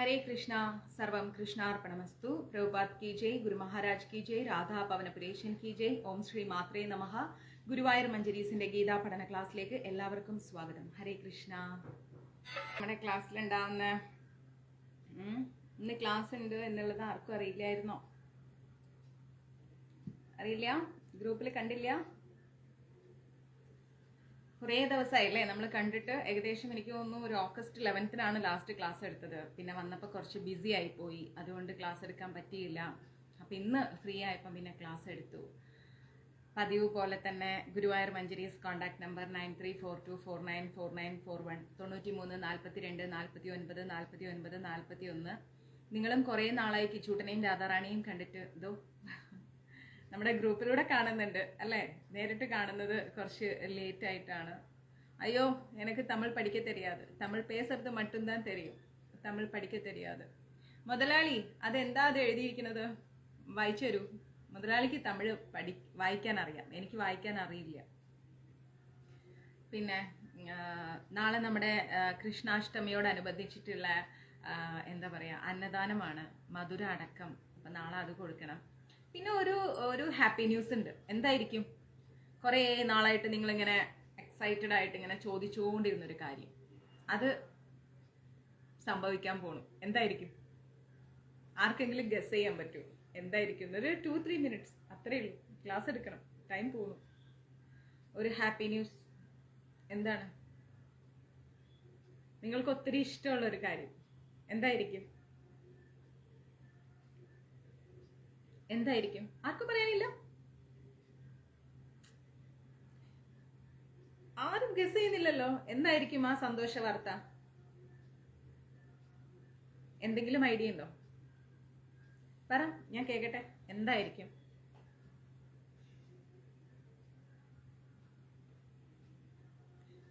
हरे कृष्णा सर्वम कृष्णार्पणमस्तु। प्रभुपाद की जय, गुरु महाराज की जय, राधा പവനപുരേശൻ की जय। ഓം ശ്രീ മാത്രേ നമഃ। ഗുരുവായൂർ മഞ്ജരീസിന്റെ ഗീതാ പഠന ക്ലാസ്സിലേക്ക് എല്ലാവർക്കും സ്വാഗതം. ഹരേ കൃഷ്ണ. നമ്മുടെ ക്ലാസ്സിലുണ്ടാവുന്ന ഇന്ന് ക്ലാസ് ഉണ്ട് എന്നുള്ളത് ആർക്കും അറിയില്ലായിരുന്നോ? അറിയില്ല? ഗ്രൂപ്പിൽ കണ്ടില്ല? കുറേ ദിവസമായില്ലേ നമ്മൾ കണ്ടിട്ട്. ഏകദേശം എനിക്ക് തോന്നുന്നു ഒരു ഓഗസ്റ്റ് 11-നാണ് ലാസ്റ്റ് ക്ലാസ് എടുത്തത്. പിന്നെ വന്നപ്പോൾ കുറച്ച് ബിസി ആയിപ്പോയി, അതുകൊണ്ട് ക്ലാസ് എടുക്കാൻ പറ്റിയില്ല. അപ്പം ഇന്ന് ഫ്രീ ആയപ്പം പിന്നെ ക്ലാസ് എടുത്തു. പതിവ് പോലെ തന്നെ ഗുരുവായൂർ മഞ്ജരീസ് കോൺടാക്ട് നമ്പർ 9342494941 93 42 49 49 41. നിങ്ങളും കുറേ നാളായി കിച്ചൂട്ടനെയും രാധാറാണിയും കണ്ടിട്ട്. ഇതോ നമ്മുടെ ഗ്രൂപ്പിലൂടെ കാണുന്നുണ്ട് അല്ലേ? നേരിട്ട് കാണുന്നത് കുറച്ച് ലേറ്റ് ആയിട്ടാണ്. അയ്യോ, എനിക്ക് തമിഴ് പഠിക്ക தெரியாது. തമിഴ് പേസறது மட்டும்தான் தெரியும், തമിഴ് പഠിക്ക தெரியாது. മുതലാളി, അതെന്താ അത് എഴുതിയിരിക്കുന്നത്? വായിച്ചു തരൂ. മുതലാളിക്ക് തമിഴ് വായിക്കാൻ അറിയാം, എനിക്ക് വായിക്കാൻ അറിയില്ല. പിന്നെ നാളെ നമ്മുടെ കൃഷ്ണാഷ്ടമിയോടനുബന്ധിച്ചിട്ടുള്ള എന്താ പറയുക, അന്നദാനമാണ്, മധുര അടക്കം. അപ്പം നാളെ അത് കൊടുക്കണം. പിന്നെ ഒരു ഹാപ്പി ന്യൂസ് ഉണ്ട്. എന്തായിരിക്കും? കുറേ നാളായിട്ട് നിങ്ങളിങ്ങനെ എക്സൈറ്റഡ് ആയിട്ട് ഇങ്ങനെ ചോദിച്ചുകൊണ്ടിരുന്നൊരു കാര്യം, അത് സംഭവിക്കാൻ പോണു. എന്തായിരിക്കും? ആർക്കെങ്കിലും ഗസ് ചെയ്യാൻ പറ്റുമോ എന്തായിരിക്കും? ഒരു 2-3 മിനിറ്റ്സ് അത്രേ ഉള്ളൂ. ക്ലാസ് എടുക്കണം, ടൈം പോണു. ഒരു ഹാപ്പി ന്യൂസ്. എന്താണ്? നിങ്ങൾക്ക് ഒത്തിരി ഇഷ്ടമുള്ള ഒരു കാര്യം. എന്തായിരിക്കും? എന്തായിരിക്കും? ആർക്കും പറയാനില്ല? ആരും ഗസ് ചെയ്യുന്നില്ലല്ലോ. എന്തായിരിക്കും ആ സന്തോഷ വാർത്ത? എന്തെങ്കിലും ഐഡിയ ഉണ്ടോ? പറ, ഞാൻ കേക്കട്ടെ. എന്തായിരിക്കും?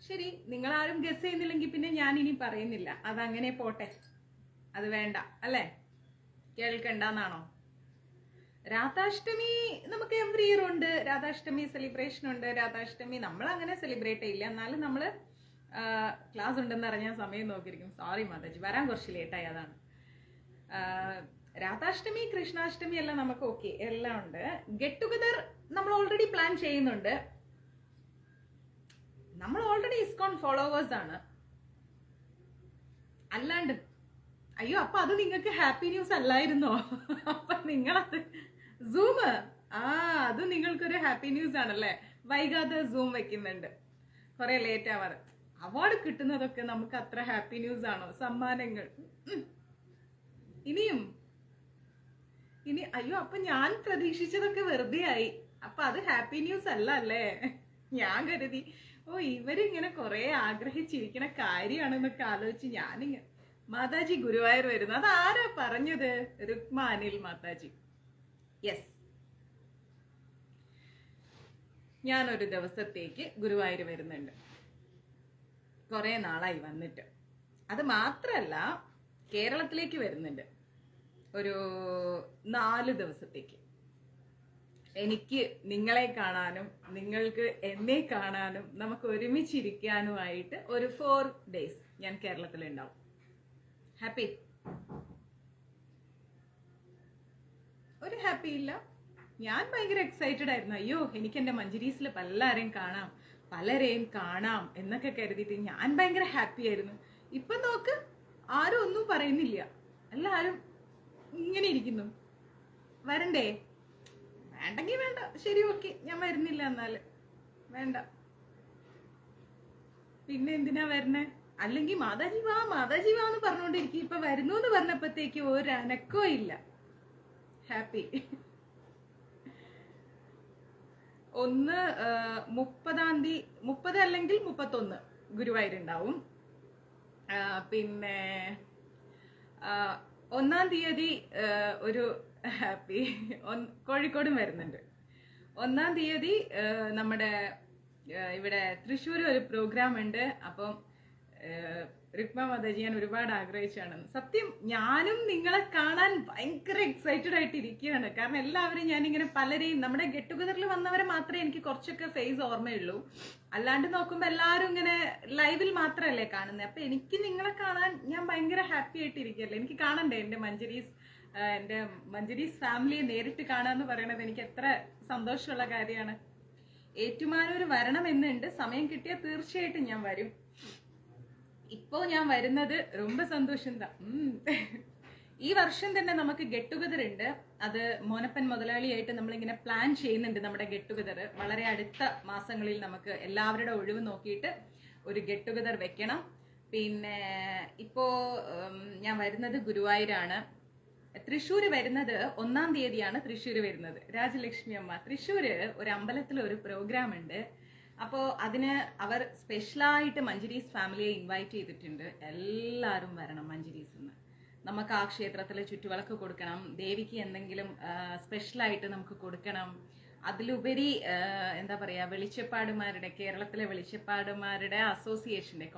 ശരി, നിങ്ങൾ ആരും ഗസ് ചെയ്യുന്നില്ലെങ്കിൽ പിന്നെ ഞാൻ ഇനി പറയുന്നില്ല. അതങ്ങനെ പോട്ടെ, അത് വേണ്ട അല്ലേ? കേൾക്കണ്ടെന്നാണോ? രാധാഷ്ടമി നമുക്ക് എവറി ഇയർ ഉണ്ട്. രാധാഷ്ടമി സെലിബ്രേഷൻ ഉണ്ട്. രാധാഷ്ടമി നമ്മൾ അങ്ങനെ സെലിബ്രേറ്റ് ചെയ്യില്ല, എന്നാലും നമ്മൾ ക്ലാസ് ഉണ്ടെന്ന് അറിഞ്ഞാൽ സമയം നോക്കിയിരിക്കും. സോറി മാതാജി, വരാൻ കുറച്ച് ലേറ്റായി, അതാണ്. രാധാഷ്ടമി, കൃഷ്ണാഷ്ടമി എല്ലാം നമുക്ക് ഓക്കെ, എല്ലാം ഉണ്ട്. ഗെറ്റ് ടുഗദർ നമ്മൾ ഓൾറെഡി പ്ലാൻ ചെയ്യുന്നുണ്ട്. നമ്മൾ ഓൾറെഡി ഇസ്കോൺ ഫോളോവേഴ്സ് ആണ്. അല്ലാണ്ട് അയ്യോ, അപ്പൊ അത് നിങ്ങൾക്ക് ഹാപ്പി ന്യൂസ് അല്ലായിരുന്നോ? അപ്പൊ നിങ്ങളത് സൂം, അത് നിങ്ങൾക്കൊരു ഹാപ്പി ന്യൂസ് ആണല്ലേ? വൈകാതെ സൂം വെക്കുന്നുണ്ട്. കുറെ ലേറ്റ് ആവാറ്. അവാർഡ് കിട്ടുന്നതൊക്കെ നമുക്ക് അത്ര ഹാപ്പി ന്യൂസ് ആണോ? സമ്മാനങ്ങൾ ഇനി അയ്യോ, അപ്പൊ ഞാൻ പ്രതീക്ഷിച്ചതൊക്കെ വെറുതെ ആയി. അപ്പൊ അത് ഹാപ്പി ന്യൂസ് അല്ല അല്ലേ? ഞാൻ കരുതി ഇവരിങ്ങനെ കുറെ ആഗ്രഹിച്ചിരിക്കണ കാര്യമാണെന്നൊക്കെ ആലോചിച്ച് ഞാനിങ്ങനെ. മാതാജി ഗുരുവായൂർ വരുന്നു. അത് ആരാ പറഞ്ഞത്? രുക്മ അനിൽ മാതാജി. യെസ്, ഞാനൊരു ദിവസത്തേക്ക് ഗുരുവായൂർ വരുന്നുണ്ട്. കുറെ നാളായി വന്നിട്ട്. അത് മാത്രല്ല, കേരളത്തിലേക്ക് വരുന്നുണ്ട് ഒരു 4 ദിവസത്തേക്ക്. എനിക്ക് നിങ്ങളെ കാണാനും നിങ്ങൾക്ക് എന്നെ കാണാനും നമുക്ക് ഒരുമിച്ചിരിക്കാനുമായിട്ട് ഒരു 4 days ഞാൻ കേരളത്തിലുണ്ടാവും. ഹാപ്പി? ഒരു ഹാപ്പി ഇല്ല. ഞാൻ ഭയങ്കര എക്സൈറ്റഡ് ആയിരുന്നു. അയ്യോ, എനിക്ക് എൻ്റെ മഞ്ജരീസിൽ പലരെയും കാണാം എന്നൊക്കെ കരുതിയിട്ട് ഞാൻ ഭയങ്കര ഹാപ്പി ആയിരുന്നു. ഇപ്പൊ നോക്ക്, ആരും ഒന്നും പറയുന്നില്ല. എല്ലാരും ഇങ്ങനെ ഇരിക്കുന്നു. വരണ്ടേ? വേണ്ടെങ്കിൽ വേണ്ട, ശരി, ഓക്കെ, ഞാൻ വരുന്നില്ല. എന്നാല് വേണ്ട, പിന്നെ എന്തിനാ വരണേ? അല്ലെങ്കിൽ മാതാജി വാ എന്ന് പറഞ്ഞോണ്ടിരിക്കും. ഇപ്പൊ വരുന്നു എന്ന് പറഞ്ഞപ്പോഴത്തേക്ക് ഒരു അനക്കോ ഇല്ല. ഹാപ്പി. 30 അല്ലെങ്കിൽ 31 ഗുരുവായൂരുണ്ടാവും. പിന്നെ 1-ാം തീയതി ഒരു ഹാപ്പി കോഴിക്കോടും വരുന്നുണ്ട്. 1-ാം തീയതി നമ്മുടെ ഇവിടെ തൃശ്ശൂർ ഒരു പ്രോഗ്രാം ഉണ്ട്. അപ്പം രുക്മ മാതാജി ഞാൻ ഒരുപാട് ആഗ്രഹിച്ചാണ്. സത്യം ഞാനും നിങ്ങളെ കാണാൻ ഭയങ്കര എക്സൈറ്റഡ് ആയിട്ട് ഇരിക്കുകയാണ്. കാരണം എല്ലാവരും ഞാനിങ്ങനെ പലരെയും നമ്മുടെ ഗെറ്റ് ടുഗദറിൽ വന്നവരെ മാത്രമേ എനിക്ക് കുറച്ചൊക്കെ ഫേസ് ഓർമ്മയുള്ളൂ. അല്ലാണ്ട് നോക്കുമ്പോൾ എല്ലാവരും ഇങ്ങനെ ലൈവിൽ മാത്രമല്ലേ കാണുന്നത്. അപ്പൊ എനിക്ക് നിങ്ങളെ കാണാൻ ഞാൻ ഭയങ്കര ഹാപ്പി ആയിട്ട് ഇരിക്കുകയല്ലേ. എനിക്ക് കാണണ്ടേ എൻ്റെ മഞ്ജരീസ് ഫാമിലിയെ നേരിട്ട് കാണാന്ന് പറയണത് എനിക്ക് എത്ര സന്തോഷമുള്ള കാര്യമാണ്. ഏറ്റുമാനൂർ വരണം എന്നുണ്ട്. സമയം കിട്ടിയാൽ തീർച്ചയായിട്ടും ഞാൻ വരും. ഇപ്പോ ഞാൻ വരുന്നത് ரொம்ப സന്തോഷം താ. ഈ വർഷം തന്നെ നമുക്ക് ഗെറ്റ് ടുഗദർ ഉണ്ട്. അത് മോനപ്പൻ മുതലാളിയായിട്ട് നമ്മളിങ്ങനെ പ്ലാൻ ചെയ്യുന്നുണ്ട്. നമ്മുടെ ഗെറ്റ് ടുഗദർ വളരെ അടുത്ത മാസങ്ങളിൽ നമുക്ക് എല്ലാവരുടെ ഒഴിവ് നോക്കിയിട്ട് ഒരു ഗെറ്റ് ടുഗദർ വെക്കണം. പിന്നെ ഇപ്പോ ഞാൻ വരുന്നത് ഗുരുവായൂരാണ്. തൃശ്ശൂര് വരുന്നത് 1-ാം തീയതിയാണ്. തൃശ്ശൂര് വരുന്നത് രാജലക്ഷ്മി അമ്മ. തൃശ്ശൂര് ഒരു അമ്പലത്തിൽ ഒരു പ്രോഗ്രാം ഉണ്ട്. അപ്പോൾ അതിന് അവർ സ്പെഷ്യലായിട്ട് മഞ്ജരീസ് ഫാമിലിയെ ഇൻവൈറ്റ് ചെയ്തിട്ടുണ്ട്. എല്ലാവരും വരണം മഞ്ജരീസിന്ന്. നമുക്ക് ആ ക്ഷേത്രത്തിൽ ചുറ്റുവിളക്ക് കൊടുക്കണം. ദേവിക്ക് എന്തെങ്കിലും സ്പെഷ്യലായിട്ട് നമുക്ക് കൊടുക്കണം. അതിലുപരി എന്താ പറയുക, വെളിച്ചപ്പാടുമാരുടെ, കേരളത്തിലെ വെളിച്ചപ്പാടുമാരുടെ അസോസിയേഷൻ്റെ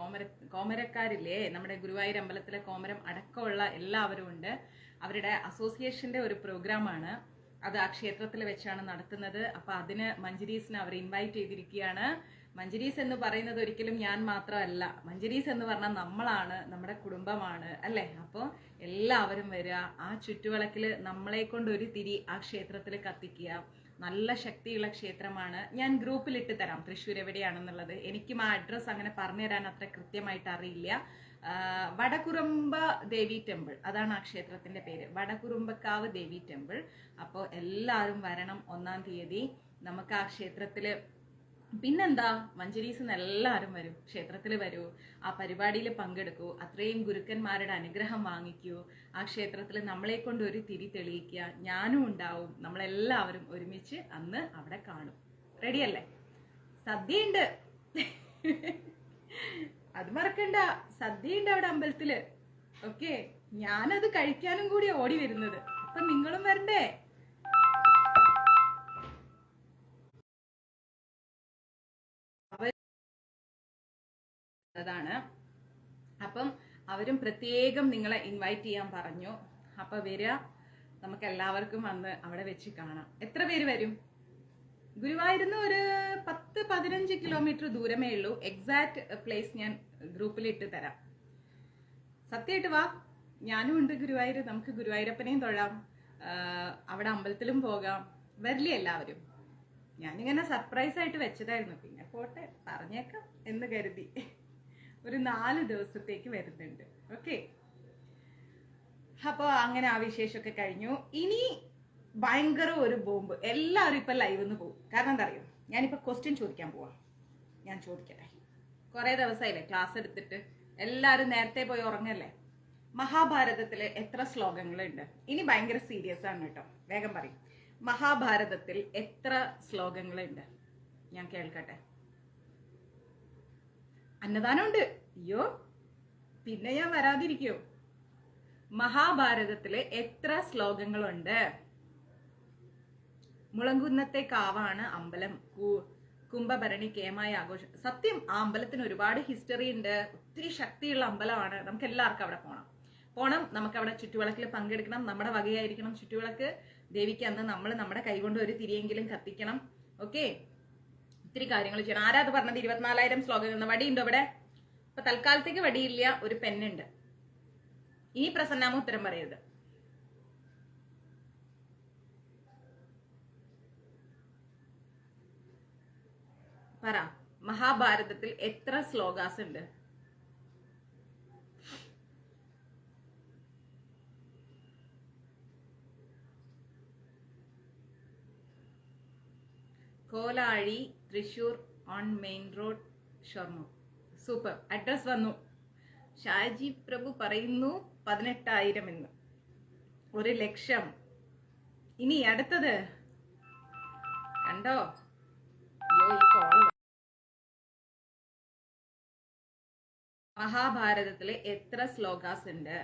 കോമരക്കാരില്ലേ, നമ്മുടെ ഗുരുവായൂർ അമ്പലത്തിലെ കോമരം അടക്കമുള്ള എല്ലാവരും ഉണ്ട്. അവരുടെ അസോസിയേഷൻ്റെ ഒരു പ്രോഗ്രാമാണ്. അത് ആ ക്ഷേത്രത്തിൽ വെച്ചാണ് നടത്തുന്നത്. അപ്പൊ അതിന് മഞ്ജരീസിനെ അവർ ഇൻവൈറ്റ് ചെയ്തിരിക്കുകയാണ്. മഞ്ജരീസ് എന്ന് പറയുന്നത് ഒരിക്കലും ഞാൻ മാത്രമല്ല. മഞ്ജരീസ് എന്ന് പറഞ്ഞാൽ നമ്മളാണ്, നമ്മുടെ കുടുംബമാണ് അല്ലേ. അപ്പോൾ എല്ലാവരും വരിക. ആ ചുറ്റുവിളക്കിൽ നമ്മളെ കൊണ്ട് ഒരു തിരി ആ ക്ഷേത്രത്തിൽ കത്തിക്കുക. നല്ല ശക്തിയുള്ള ക്ഷേത്രമാണ്. ഞാൻ ഗ്രൂപ്പിലിട്ട് തരാം തൃശ്ശൂർ എവിടെയാണെന്നുള്ളത്. എനിക്കും ആ അഡ്രസ്സ് അങ്ങനെ പറഞ്ഞു തരാൻ അത്ര കൃത്യമായിട്ട് അറിയില്ല. വടകുറുമ്പ ദേവി ടെമ്പിൾ, അതാണ് ആ ക്ഷേത്രത്തിന്റെ പേര്, വടകുറുമ്പക്കാവ് ദേവി ടെമ്പിൾ. അപ്പോൾ എല്ലാവരും വരണം 1-ാം തീയതി നമുക്ക് ആ ക്ഷേത്രത്തില്. പിന്നെന്താ, മഞ്ജരീസിന്ന് എല്ലാവരും വരും, ക്ഷേത്രത്തിൽ വരൂ, ആ പരിപാടിയിൽ പങ്കെടുക്കൂ, അത്രയും ഗുരുക്കന്മാരുടെ അനുഗ്രഹം വാങ്ങിക്കൂ. ആ ക്ഷേത്രത്തിൽ നമ്മളെ കൊണ്ട് ഒരു തിരി തെളിയിക്കുക. ഞാനും ഉണ്ടാവും. നമ്മളെല്ലാവരും ഒരുമിച്ച് അന്ന് അവിടെ കാണും. റെഡിയല്ലേ? സദ്യയുണ്ട്. അത് മറക്കണ്ട, സദ്യയുണ്ട് അവിടെ അമ്പലത്തില്. ഓക്കെ, ഞാനത് കഴിക്കാനും കൂടി ഓടി വരുന്നത്. അപ്പൊ നിങ്ങളും വരണ്ടേ? അതാണ്. അപ്പം അവരും പ്രത്യേകം നിങ്ങളെ ഇൻവൈറ്റ് ചെയ്യാൻ പറഞ്ഞു. അപ്പൊ വരിക, നമുക്ക് എല്ലാവർക്കും വന്ന് അവിടെ വെച്ച് കാണാം. എത്ര പേര് വരും? ഗുരുവായൂരിന്ന് ഒരു 10-15 കിലോമീറ്റർ ദൂരമേ ഉള്ളൂ. എക്സാക്ട് പ്ലേസ് ഞാൻ ഗ്രൂപ്പിൽ ഇട്ട് തരാം. സത്യമായിട്ട് വാ, ഞാനും ഉണ്ട് ഗുരുവായൂർ. നമുക്ക് ഗുരുവായൂരപ്പനെയും തൊഴാം, അവിടെ അമ്പലത്തിലും പോകാം. വരില്ലേ എല്ലാവരും? ഞാനിങ്ങനെ സർപ്രൈസ് ആയിട്ട് വെച്ചതായിരുന്നു. പിന്നെ പോട്ടെ, പറഞ്ഞേക്കാം എന്ന് കരുതി. ഒരു 4 ദിവസത്തേക്ക് വരുന്നുണ്ട്. ഓക്കെ, അപ്പോൾ അങ്ങനെ ആ വിശേഷമൊക്കെ കഴിഞ്ഞു. ഇനി ഭയങ്കര ഒരു ബോംബ്. എല്ലാവരും ഇപ്പൊ ലൈവിന്ന് പോകും. കാരണം എന്താ അറിയോ, ഞാനിപ്പോ ക്വസ്റ്റ്യൻ ചോദിക്കാൻ പോവാ. ഞാൻ ചോദിക്കട്ടെ. കുറെ ദിവസമായില്ലേ ക്ലാസ് എടുത്തിട്ട്, എല്ലാവരും നേരത്തെ പോയി ഉറങ്ങല്ലേ. മഹാഭാരതത്തില് എത്ര ശ്ലോകങ്ങളുണ്ട്? ഇനി ഭയങ്കര സീരിയസ് ആണ് കേട്ടോ, വേഗം പറയും. മഹാഭാരതത്തിൽ എത്ര ശ്ലോകങ്ങളുണ്ട്? ഞാൻ കേൾക്കട്ടെ. അന്നദാനമുണ്ട്. അയ്യോ, പിന്നെ ഞാൻ വരാതിരിക്കോ? മഹാഭാരതത്തില് എത്ര ശ്ലോകങ്ങളുണ്ട്? മുളങ്കുന്നത്തെ കാവാണ് അമ്പലം. കുംഭഭരണി കേമായ ആഘോഷം. സത്യം, ആ അമ്പലത്തിന് ഒരുപാട് ഹിസ്റ്ററി ഉണ്ട്. ഒത്തിരി ശക്തിയുള്ള അമ്പലമാണ്. നമുക്ക് എല്ലാവർക്കും അവിടെ പോണം. നമുക്ക് അവിടെ ചുറ്റുവിളക്കിൽ പങ്കെടുക്കണം. നമ്മുടെ വകയായിരിക്കണം ചുറ്റുവിളക്ക്. ദേവിക്ക് അന്ന് നമ്മൾ നമ്മുടെ കൈകൊണ്ട് ഒരു തിരിയെങ്കിലും കത്തിക്കണം. ഓക്കെ, ഒത്തിരി കാര്യങ്ങൾ ചെയ്യണം. ആരാ അത് പറഞ്ഞത്? 24,000 ശ്ലോകങ്ങൾ. വടിയുണ്ടോ ഇവിടെ? ഇപ്പൊ തൽക്കാലത്തേക്ക് വടിയില്ല, ഒരു പെന്നുണ്ട്. ഇനി പ്രസന്നാമ ഉത്തരം പറയരുത്. പറ, മഹാഭാരതത്തിൽ എത്ര ശ്ലോകാസ് ഉണ്ട്? Kolazhi, Thrissur on main road, Shoranur. Super, address വന്നു. ഷാജി പ്രഭു പറയുന്നു 18,000 എന്ന്. 1,00,000. ഇനി അടുത്തത് കണ്ടോ? മഹാഭാരതത്തില് എത്ര ശ്ലോകാസ് ഉണ്ട്?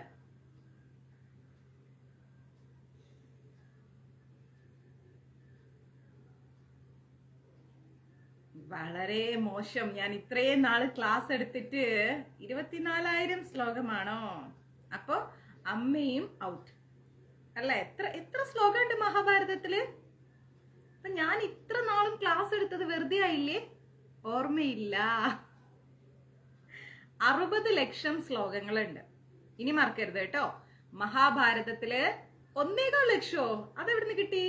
വളരെ മോശം. ഞാൻ ഇത്രയും നാള് ക്ലാസ് എടുത്തിട്ട് 24,000 ശ്ലോകമാണോ? അപ്പൊ അമ്മയും ഔട്ട് അല്ല. എത്ര ശ്ലോകമുണ്ട് മഹാഭാരതത്തില്? അപ്പൊ ഞാൻ ഇത്ര നാളും ക്ലാസ് എടുത്തത് വെറുതെ ആയില്ലേ? ഓർമ്മയില്ല. 60 ലക്ഷം ശ്ലോകങ്ങളുണ്ട്. ഇനി മറക്കരുത് കേട്ടോ. മഹാഭാരതത്തില് 1.25 ലക്ഷോ? അതെവിടുന്ന് കിട്ടി?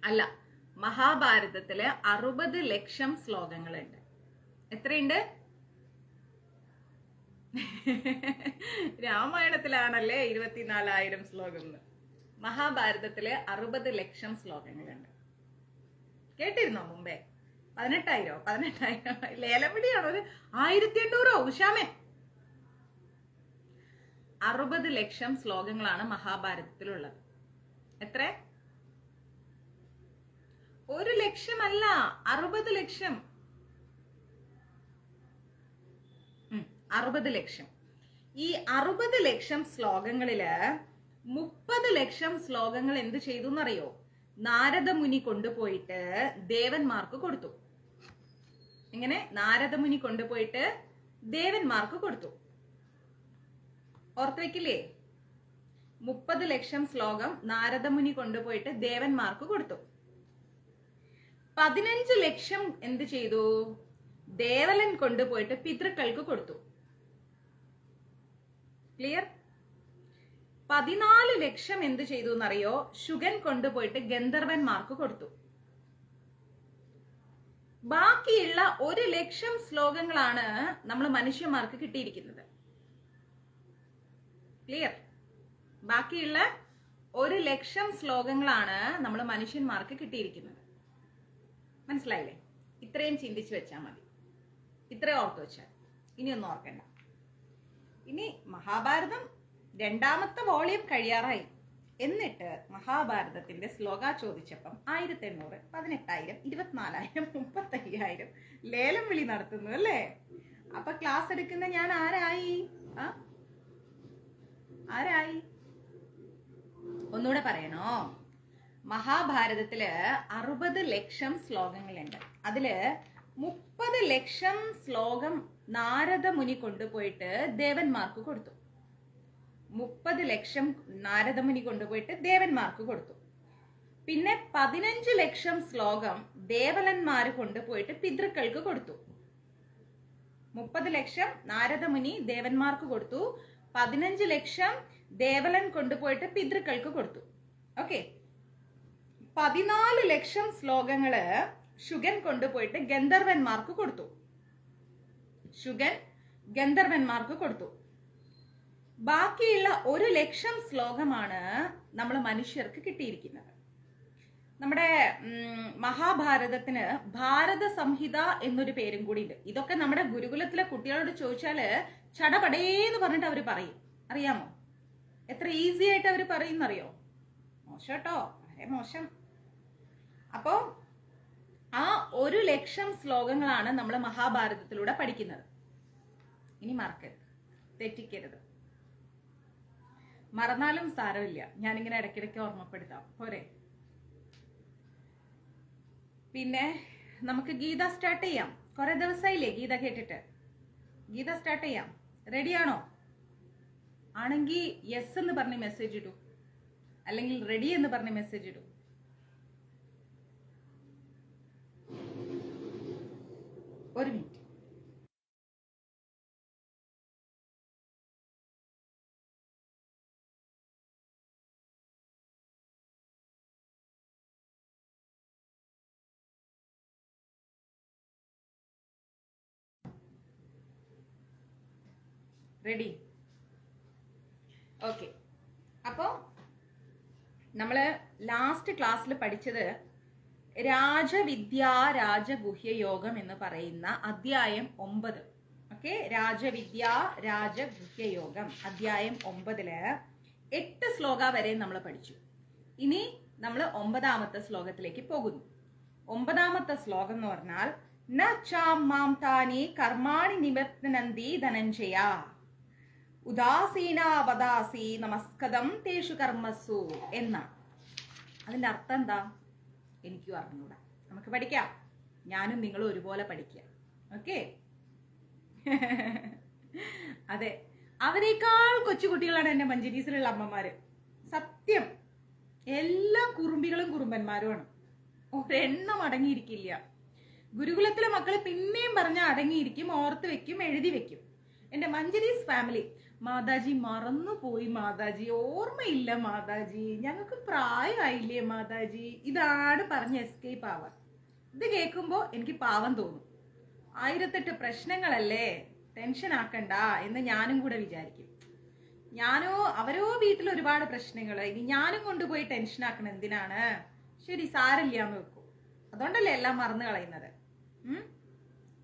അല്ല, മഹാഭാരതത്തില് 60 ലക്ഷം ശ്ലോകങ്ങളുണ്ട്. എത്രയുണ്ട്? രാമായണത്തിലാണല്ലേ 24,000 ശ്ലോകം. മഹാഭാരതത്തില് 60 ലക്ഷം ശ്ലോകങ്ങളുണ്ട്. കേട്ടിരുന്നോ മുമ്പേ? 18,000 ലേലം പിടിയാണോ? 1,800 ഉഷാമേ. 60 ലക്ഷം ശ്ലോകങ്ങളാണ് മഹാഭാരതത്തിലുള്ളത്. എത്ര? 1 ലക്ഷമല്ല, 60 ലക്ഷം. 60 ലക്ഷം. ഈ 60 ലക്ഷം ശ്ലോകങ്ങളില് 30 ലക്ഷം ശ്ലോകങ്ങൾ എന്ത് ചെയ്തു എന്നറിയോ? നാരദമുനി കൊണ്ടുപോയിട്ട് ദേവന്മാർക്ക് കൊടുത്തു. എങ്ങനെ? നാരദമുനി കൊണ്ടുപോയിട്ട് ദേവന്മാർക്ക് കൊടുത്തു. ഓർത്തു വെക്കില്ലേ? 30 ലക്ഷം ശ്ലോകം നാരദമുനി കൊണ്ടുപോയിട്ട് ദേവന്മാർക്ക് കൊടുത്തു. 15 ലക്ഷം എന്ത് ചെയ്തു? ദേവലൻ കൊണ്ടുപോയിട്ട് പിതൃക്കൾക്ക് കൊടുത്തു. ക്ലിയർ? 14 ലക്ഷം എന്ത് ചെയ്തു എന്നറിയോ? ശുഗൻ കൊണ്ടുപോയിട്ട് ഗന്ധർവന്മാർക്ക് കൊടുത്തു. ബാക്കിയുള്ള 1 ലക്ഷം ശ്ലോകങ്ങളാണ് നമ്മൾ മനുഷ്യന്മാർക്ക് കിട്ടിയിരിക്കുന്നത്. ക്ലിയർ? ബാക്കിയുള്ള 1 ലക്ഷം ശ്ലോകങ്ങളാണ് നമ്മൾ മനുഷ്യന്മാർക്ക് കിട്ടിയിരിക്കുന്നത്. മനസ്സിലായില്ലേ? ഇത്രയും ചിന്തിച്ചു വെച്ചാൽ മതി. ഇത്രയും ഓർത്തു വെച്ചാൽ. ഇനി ഒന്നും ഓർക്കണ്ട. ഇനി മഹാഭാരതം 2ാമത്തെ വോളിയം കഴിയാറായി. എന്നിട്ട് മഹാഭാരതത്തിന്റെ ശ്ലോക ചോദിച്ചപ്പം 1800, 18,000, 24,000, 35,000 ലേലം വിളി നടത്തുന്നു അല്ലേ? അപ്പൊ ക്ലാസ് എടുക്കുന്ന ഞാൻ ആരായി? ആരായി? ഒന്നുകൂടെ പറയണോ? മഹാഭാരതത്തില് 60 ലക്ഷം ശ്ലോകങ്ങളുണ്ട്. അതില് 30 ലക്ഷം ശ്ലോകം നാരദ മുനി കൊണ്ടുപോയിട്ട് ദേവന്മാർക്ക് കൊടുത്തു. 30 ലക്ഷം നാരദ മുനി കൊണ്ടുപോയിട്ട് ദേവന്മാർക്ക് കൊടുത്തു. പിന്നെ 15 ലക്ഷം ശ്ലോകം ദേവലന്മാര് കൊണ്ടുപോയിട്ട് പിതൃക്കൾക്ക് കൊടുത്തു. 30 ലക്ഷം നാരദ മുനി ദേവന്മാർക്ക് കൊടുത്തു. 15 ലക്ഷം ദേവലൻ കൊണ്ടുപോയിട്ട് പിതൃക്കൾക്ക് കൊടുത്തു. ഓക്കെ. 14 ലക്ഷം ശ്ലോകങ്ങള് ശുഗൻ കൊണ്ടുപോയിട്ട് ഗന്ധർവന്മാർക്ക് കൊടുത്തു. ശുഗൻ ഗന്ധർവന്മാർക്ക് കൊടുത്തു. ബാക്കിയുള്ള 1 ലക്ഷം ശ്ലോകമാണ് നമ്മൾ മനുഷ്യർക്ക് കിട്ടിയിരിക്കുന്നത്. നമ്മുടെ മഹാഭാരതത്തിന് ഭാരത സംഹിത എന്നൊരു പേരും കൂടി ഉണ്ട്. ഇതൊക്കെ നമ്മുടെ ഗുരുകുലത്തിലെ കുട്ടികളോട് ചോദിച്ചാല് ചടപടേന്ന് പറഞ്ഞിട്ട് അവര് പറയും. അറിയാമോ? എത്ര ഈസി ആയിട്ട് അവര് പറയുന്നറിയോ? മോശം കേട്ടോ, വളരെ മോശം. അപ്പോ ആ 1 ലക്ഷം ശ്ലോകങ്ങളാണ് നമ്മൾ മഹാഭാരതത്തിലൂടെ പഠിക്കുന്നത്. ഇനി മറക്കരുത്, തെറ്റിക്കരുത്. മറന്നാലും സാരമില്ല, ഞാനിങ്ങനെ ഇടയ്ക്കിടയ്ക്ക് ഓർമ്മപ്പെടുത്താം, പോരെ? പിന്നെ നമുക്ക് ഗീത സ്റ്റാർട്ട് ചെയ്യാം. കുറെ ദിവസമായില്ലേ ഗീത കേട്ടിട്ട്? ഗീത സ്റ്റാർട്ട് ചെയ്യാം. റെഡിയാണോ? ആണെങ്കിൽ യെസ് എന്ന് പറഞ്ഞ് മെസ്സേജ് ഇടൂ, അല്ലെങ്കിൽ റെഡി എന്ന് പറഞ്ഞ് മെസ്സേജ് ഇടൂ. ഒരു മിനിറ്റ്. റെഡി? ഓക്കെ. അപ്പോ നമ്മള് ലാസ്റ്റ് ക്ലാസ്സിൽ പഠിച്ചത് രാജവിദ്യാ രാജഗുഹ്യ യോഗം എന്ന് പറയുന്ന അധ്യായം 9. ഓക്കെ. രാജവിദ്യാ രാജഗുഹ്യ യോഗം അധ്യായം 9 8 ശ്ലോക വരെ നമ്മൾ പഠിച്ചു. ഇനി നമ്മൾ 9ാമത്തെ ശ്ലോകത്തിലേക്ക് പോകുന്നു. 9ാമത്തെ ശ്ലോകം എന്ന് പറഞ്ഞാൽ ന ചാം മാം താനി കർമാണി നിവർത്തനന്തി ധനഞ്ജയ ഉദാസീനാവദാസി നമസ്കദം തേഷു കർമ്മസു എന്നാണ്. അതിന്റെ അർത്ഥം എന്താ? എനിക്കും അറിഞ്ഞൂടാ. നമുക്ക് പഠിക്കാം. ഞാനും നിങ്ങളും ഒരുപോലെ പഠിക്കുക. ഓക്കെ? അതെ, അവരെക്കാൾ കൊച്ചുകുട്ടികളാണ് എന്റെ മഞ്ചേരീസിലുള്ള അമ്മമാര്. സത്യം, എല്ലാ കുറുമ്പികളും കുറുമ്പന്മാരുമാണ്. ഒരെണ്ണം അടങ്ങിയിരിക്കില്ല. ഗുരുകുലത്തിലെ മക്കള് പിന്നെയും പറഞ്ഞ അടങ്ങിയിരിക്കും, ഓർത്ത് വെക്കും, എഴുതി വെക്കും. എന്റെ മഞ്ചേരീസ് ഫാമിലി, മാതാജി മറന്നുപോയി മാതാജി, ഓർമ്മയില്ല മാതാജി, ഞങ്ങൾക്ക് പ്രായമായില്ലേ മാതാജി, ഇതാണ് പറഞ്ഞ് എസ്കേപ്പ് ആവാൻ. ഇത് കേൾക്കുമ്പോ എനിക്ക് പാവം തോന്നും. 1008 പ്രശ്നങ്ങളല്ലേ, ടെൻഷൻ ആക്കണ്ട എന്ന് ഞാനും കൂടെ വിചാരിക്കും. അവരോ വീട്ടിൽ ഒരുപാട് പ്രശ്നങ്ങൾ, ഇനി ഞാനും കൊണ്ടുപോയി ടെൻഷൻ ആക്കണം എന്തിനാണ്? ശരി, സാരില്ലാന്ന് വെക്കും. അതുകൊണ്ടല്ലേ എല്ലാം മറന്നു കളയുന്നത്.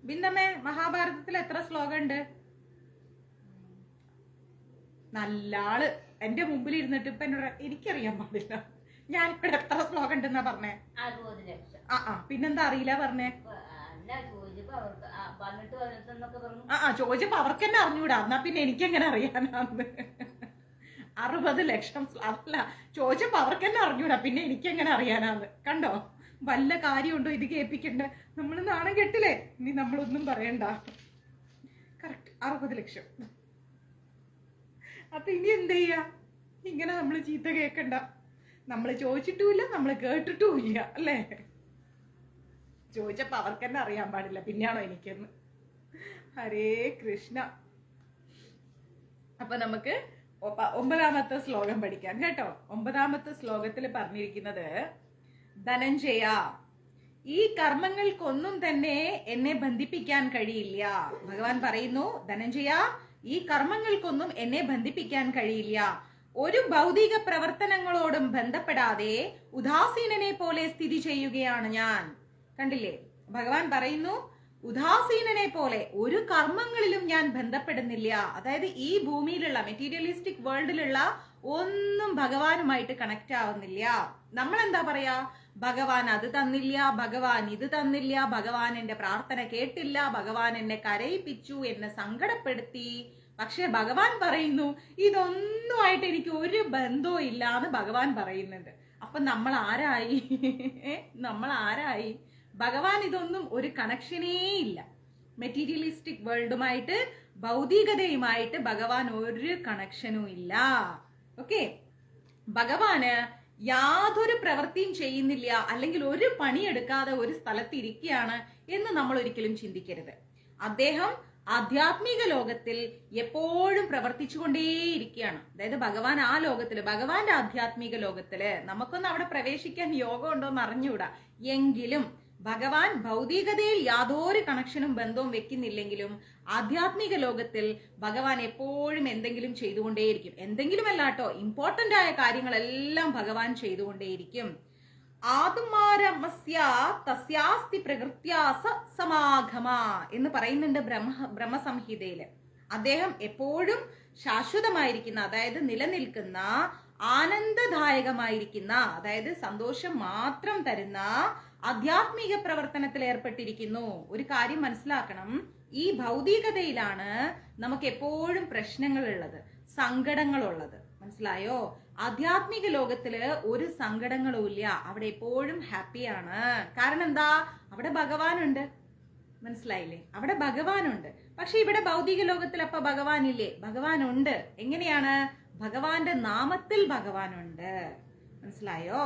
ബിന്ദമ്മേ, മഹാഭാരതത്തിൽ എത്ര ശ്ലോകം ഉണ്ട്? നല്ല ആള് എന്റെ മുമ്പിൽ ഇരുന്നിട്ട് ഇപ്പൊ എന്നോട് എനിക്കറിയാൻ പാടില്ല, ഞാനിവിടെ എത്ര ശ്ലോകം ഉണ്ടെന്നാ പറഞ്ഞേ? 60 ലക്ഷം. പിന്നെന്താ അറിയില്ല പറഞ്ഞേ? ചോദിച്ചപ്പോ അവർക്ക് തന്നെ അറിഞ്ഞൂടാ, എന്നാ പിന്നെ എനിക്കെങ്ങനെ അറിയാനാന്ന്? 60 ലക്ഷം അതല്ല, ചോദിച്ചപ്പോ അവർക്ക് തന്നെ അറിഞ്ഞൂടാ, പിന്നെ എനിക്കെങ്ങനെ അറിയാനാന്ന്? കണ്ടോ, വല്ല കാര്യമുണ്ടോ ഇത് കേൾപ്പിക്കണ്ട? നമ്മൾ നാണം കെട്ടില്ലേ? ഇനി നമ്മളൊന്നും പറയണ്ട. കറക്റ്റ് 60 ലക്ഷം. അപ്പൊ ഇനി എന്ത് ചെയ്യാ? ഇങ്ങനെ നമ്മൾ ചീത്ത കേൾക്കണ്ട. നമ്മൾ ചോദിച്ചിട്ടുമില്ല, നമ്മൾ കേട്ടിട്ടുമില്ല, അല്ലേ? ചോദിച്ചപ്പോ അവർക്ക് തന്നെ അറിയാൻ പാടില്ല, പിന്നെയാണോ എനിക്കെന്ന്? ഹരേ കൃഷ്ണ. അപ്പൊ നമുക്ക് 9ാമത്തെ ശ്ലോകം പഠിക്കാം കേട്ടോ. 9ാമത്തെ ശ്ലോകത്തിൽ പറഞ്ഞിരിക്കുന്നത്, ധനഞ്ജയ, ഈ കർമ്മങ്ങൾക്കൊന്നും തന്നെ എന്നെ ബന്ധിപ്പിക്കാൻ കഴിയില്ല. ഭഗവാൻ പറയുന്നു, ധനഞ്ജയ, ഈ കർമ്മങ്ങൾക്കൊന്നും എന്നെ ബന്ധിപ്പിക്കാൻ കഴിയില്ല. ഒരു ഭൗതിക പ്രവർത്തനങ്ങളോടും ബന്ധപ്പെടാതെ ഉദാസീനനെ പോലെ സ്ഥിതി ചെയ്യുകയാണ് ഞാൻ. കണ്ടില്ലേ, ഭഗവാൻ പറയുന്നു, ഉദാസീനനെ പോലെ ഒരു കർമ്മങ്ങളിലും ഞാൻ ബന്ധപ്പെടുന്നില്ല. അതായത് ഈ ഭൂമിയിലുള്ള മെറ്റീരിയലിസ്റ്റിക് വേൾഡിലുള്ള ഒന്നും ഭഗവാനുമായിട്ട് കണക്ട് ആവുന്നില്ല. നമ്മൾ എന്താ പറയാ? ഭഗവാൻ അത് തന്നില്ല, ഭഗവാൻ ഇത് തന്നില്ല, ഭഗവാൻ എന്റെ പ്രാർത്ഥന കേട്ടില്ല, ഭഗവാൻ എന്നെ കരയിപ്പിച്ചു, എന്നെ സങ്കടപ്പെടുത്തി. പക്ഷെ ഭഗവാൻ പറയുന്നു, ഇതൊന്നുമായിട്ട് എനിക്ക് ഒരു ബന്ധവും ഇല്ല എന്ന് ഭഗവാൻ പറയുന്നുണ്ട്. അപ്പൊ നമ്മൾ ആരായി? നമ്മൾ ആരായി? ഭഗവാൻ ഇതൊന്നും ഒരു കണക്ഷനേ ഇല്ല. മെറ്റീരിയലിസ്റ്റിക് വേൾഡുമായിട്ട്, ഭൗതികതയുമായിട്ട് ഭഗവാൻ ഒരു കണക്ഷനും ഇല്ല. ഓക്കെ? ഭഗവാന് യാതൊരു പ്രവൃത്തിയും ചെയ്യുന്നില്ല, അല്ലെങ്കിൽ ഒരു പണിയെടുക്കാതെ ഒരു സ്ഥലത്ത് ഇരിക്കുകയാണ് എന്ന് നമ്മൾ ഒരിക്കലും ചിന്തിക്കരുത്. അദ്ദേഹം ആധ്യാത്മിക ലോകത്തിൽ എപ്പോഴും പ്രവർത്തിച്ചുകൊണ്ടേയിരിക്കുകയാണ്. അതായത് ഭഗവാൻ ആ ലോകത്തില്, ഭഗവാന്റെ ആധ്യാത്മിക ലോകത്തില് നമുക്കൊന്നും അവിടെ പ്രവേശിക്കാൻ യോഗം ഉണ്ടോന്ന് അറിഞ്ഞുകൂടാ. എങ്കിലും ഭഗവാൻ ഭൗതികതയിൽ യാതൊരു കണക്ഷനും ബന്ധവും വെക്കുന്നില്ലെങ്കിലും ആധ്യാത്മിക ലോകത്തിൽ ഭഗവാൻ എപ്പോഴും എന്തെങ്കിലും ചെയ്തുകൊണ്ടേയിരിക്കും. എന്തെങ്കിലും അല്ലാട്ടോ, ഇമ്പോർട്ടന്റ് ആയ കാര്യങ്ങളെല്ലാം ഭഗവാൻ ചെയ്തുകൊണ്ടേയിരിക്കും. ആത്മാരമസ്യ തസ്യാസ്തി പ്രകൃത്യാസ സമാഗമ എന്ന് പറയുന്നുണ്ട് ബ്രഹ്മസംഹിതയില്. അദ്ദേഹം എപ്പോഴും ശാശ്വതമായിരിക്കുന്ന, അതായത് നിലനിൽക്കുന്ന, ആനന്ദദായകമായിരിക്കുന്ന, അതായത് സന്തോഷം മാത്രം തരുന്ന ആധ്യാത്മിക പ്രവർത്തനത്തിൽ ഏർപ്പെട്ടിരിക്കുന്നു. ഒരു കാര്യം മനസ്സിലാക്കണം, ഈ ഭൗതികതയിലാണ് നമുക്ക് എപ്പോഴും പ്രശ്നങ്ങൾ ഉള്ളത്, സങ്കടങ്ങൾ ഉള്ളത്. മനസ്സിലായോ? ആധ്യാത്മിക ലോകത്തില് ഒരു സങ്കടങ്ങളും ഇല്ല, അവിടെ എപ്പോഴും ഹാപ്പിയാണ്. കാരണം എന്താ? അവിടെ ഭഗവാനുണ്ട്. മനസ്സിലായില്ലേ? അവിടെ ഭഗവാനുണ്ട്. പക്ഷെ ഇവിടെ ഭൗതിക ലോകത്തിൽ അപ്പൊ ഭഗവാനില്ലേ? ഭഗവാനുണ്ട്. എങ്ങനെയാണ്? ഭഗവാന്റെ നാമത്തിൽ ഭഗവാനുണ്ട്. മനസ്സിലായോ?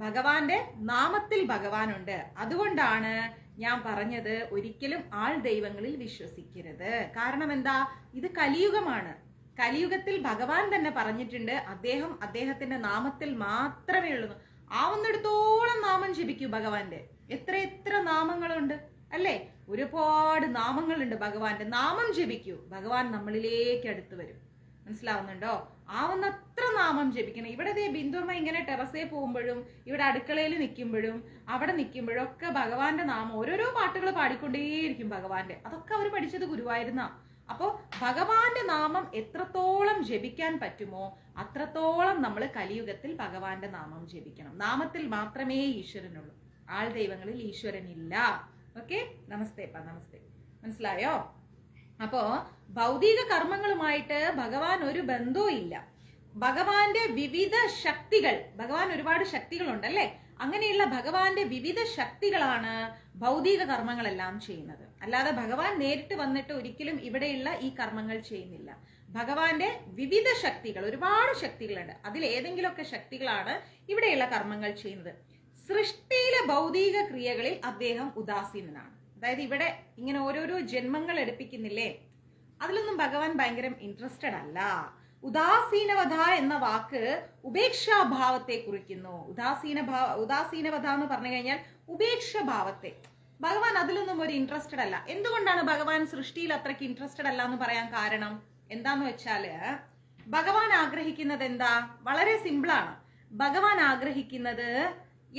ഭഗവാന്റെ നാമത്തിൽ ഭഗവാനുണ്ട്. അതുകൊണ്ടാണ് ഞാൻ പറഞ്ഞത്, ഒരിക്കലും ആൾ ദൈവങ്ങളിൽ വിശ്വസിക്കരുത്. കാരണം എന്താ? ഇത് കലിയുഗമാണ്. കലിയുഗത്തിൽ ഭഗവാൻ തന്നെ പറഞ്ഞിട്ടുണ്ട്, അദ്ദേഹത്തിന്റെ നാമത്തിൽ മാത്രമേ ഉള്ളൂ. ആവുന്നിടത്തോളം നാമം ജപിക്കൂ ഭഗവാന്റെ. എത്ര നാമങ്ങളുണ്ട് അല്ലേ? ഒരുപാട് നാമങ്ങളുണ്ട് ഭഗവാന്റെ. നാമം ജപിക്കൂ, ഭഗവാൻ നമ്മളിലേക്ക് അടുത്ത് വരും. മനസ്സിലാവുന്നുണ്ടോ? ആവുന്നത്ര നാമം ജപിക്കണം. ഇവിടെ ബിന്ദുമ്മ ഇങ്ങനെ ടെറസേ പോകുമ്പോഴും, ഇവിടെ അടുക്കളയിൽ നിൽക്കുമ്പോഴും, അവിടെ നിൽക്കുമ്പോഴും ഒക്കെ ഭഗവാന്റെ നാമം, ഓരോരോ പാട്ടുകൾ പാടിക്കൊണ്ടേയിരിക്കും ഭഗവാന്റെ. അതൊക്കെ അവർ പഠിച്ചത് ഗുരുവായൂരുന്നാ. അപ്പോ ഭഗവാന്റെ നാമം എത്രത്തോളം ജപിക്കാൻ പറ്റുമോ അത്രത്തോളം നമ്മൾ കലിയുഗത്തിൽ ഭഗവാന്റെ നാമം ജപിക്കണം. നാമത്തിൽ മാത്രമേ ഈശ്വരനുള്ളൂ, ആൾ ദൈവങ്ങളിൽ ഈശ്വരനില്ല. ഓക്കെ? നമസ്തേ. നമസ്തേ. മനസ്സിലായോ? അപ്പോ ഭൗതിക കർമ്മങ്ങളുമായിട്ട് ഭഗവാൻ ഒരു ബന്ധവും ഇല്ല. ഭഗവാന്റെ വിവിധ ശക്തികൾ, ഭഗവാൻ ഒരുപാട് ശക്തികളുണ്ടല്ലേ, അങ്ങനെയുള്ള ഭഗവാന്റെ വിവിധ ശക്തികളാണ് ഭൗതിക കർമ്മങ്ങളെല്ലാം ചെയ്യുന്നത്. അല്ലാതെ ഭഗവാൻ നേരിട്ട് വന്നിട്ട് ഒരിക്കലും ഇവിടെയുള്ള ഈ കർമ്മങ്ങൾ ചെയ്യുന്നില്ല. ഭഗവാന്റെ വിവിധ ശക്തികൾ, ഒരുപാട് ശക്തികളുണ്ട്, അതിൽ ഏതെങ്കിലുമൊക്കെ ശക്തികളാണ് ഇവിടെയുള്ള കർമ്മങ്ങൾ ചെയ്യുന്നത്. സൃഷ്ടിയിലെ ഭൗതിക ക്രിയകളിൽ അദ്ദേഹം ഉദാസീനനാണ്. അതായത് ഇവിടെ ഇങ്ങനെ ഓരോരോ ജന്മങ്ങൾ എടുപ്പിക്കുന്നില്ലേ, അതിലൊന്നും ഭഗവാൻ ഭയങ്കര ഇൻട്രസ്റ്റഡ് അല്ല. ഉദാസീനവധ എന്ന വാക്ക് ഉപേക്ഷാഭാവത്തെ കുറിക്കുന്നു. ഉദാസീനവധ എന്ന് പറഞ്ഞു കഴിഞ്ഞാൽ ഉപേക്ഷാഭാവത്തെ. ഭഗവാൻ അതിലൊന്നും ഒരു ഇൻട്രസ്റ്റഡ് അല്ല. എന്തുകൊണ്ടാണ് ഭഗവാൻ സൃഷ്ടിയിൽ അത്രയ്ക്ക് ഇൻട്രസ്റ്റഡ് അല്ല എന്ന് പറയാൻ കാരണം എന്താന്ന് വെച്ചാല്, ഭഗവാൻ ആഗ്രഹിക്കുന്നത് എന്താ? വളരെ സിമ്പിളാണ്. ഭഗവാൻ ആഗ്രഹിക്കുന്നത്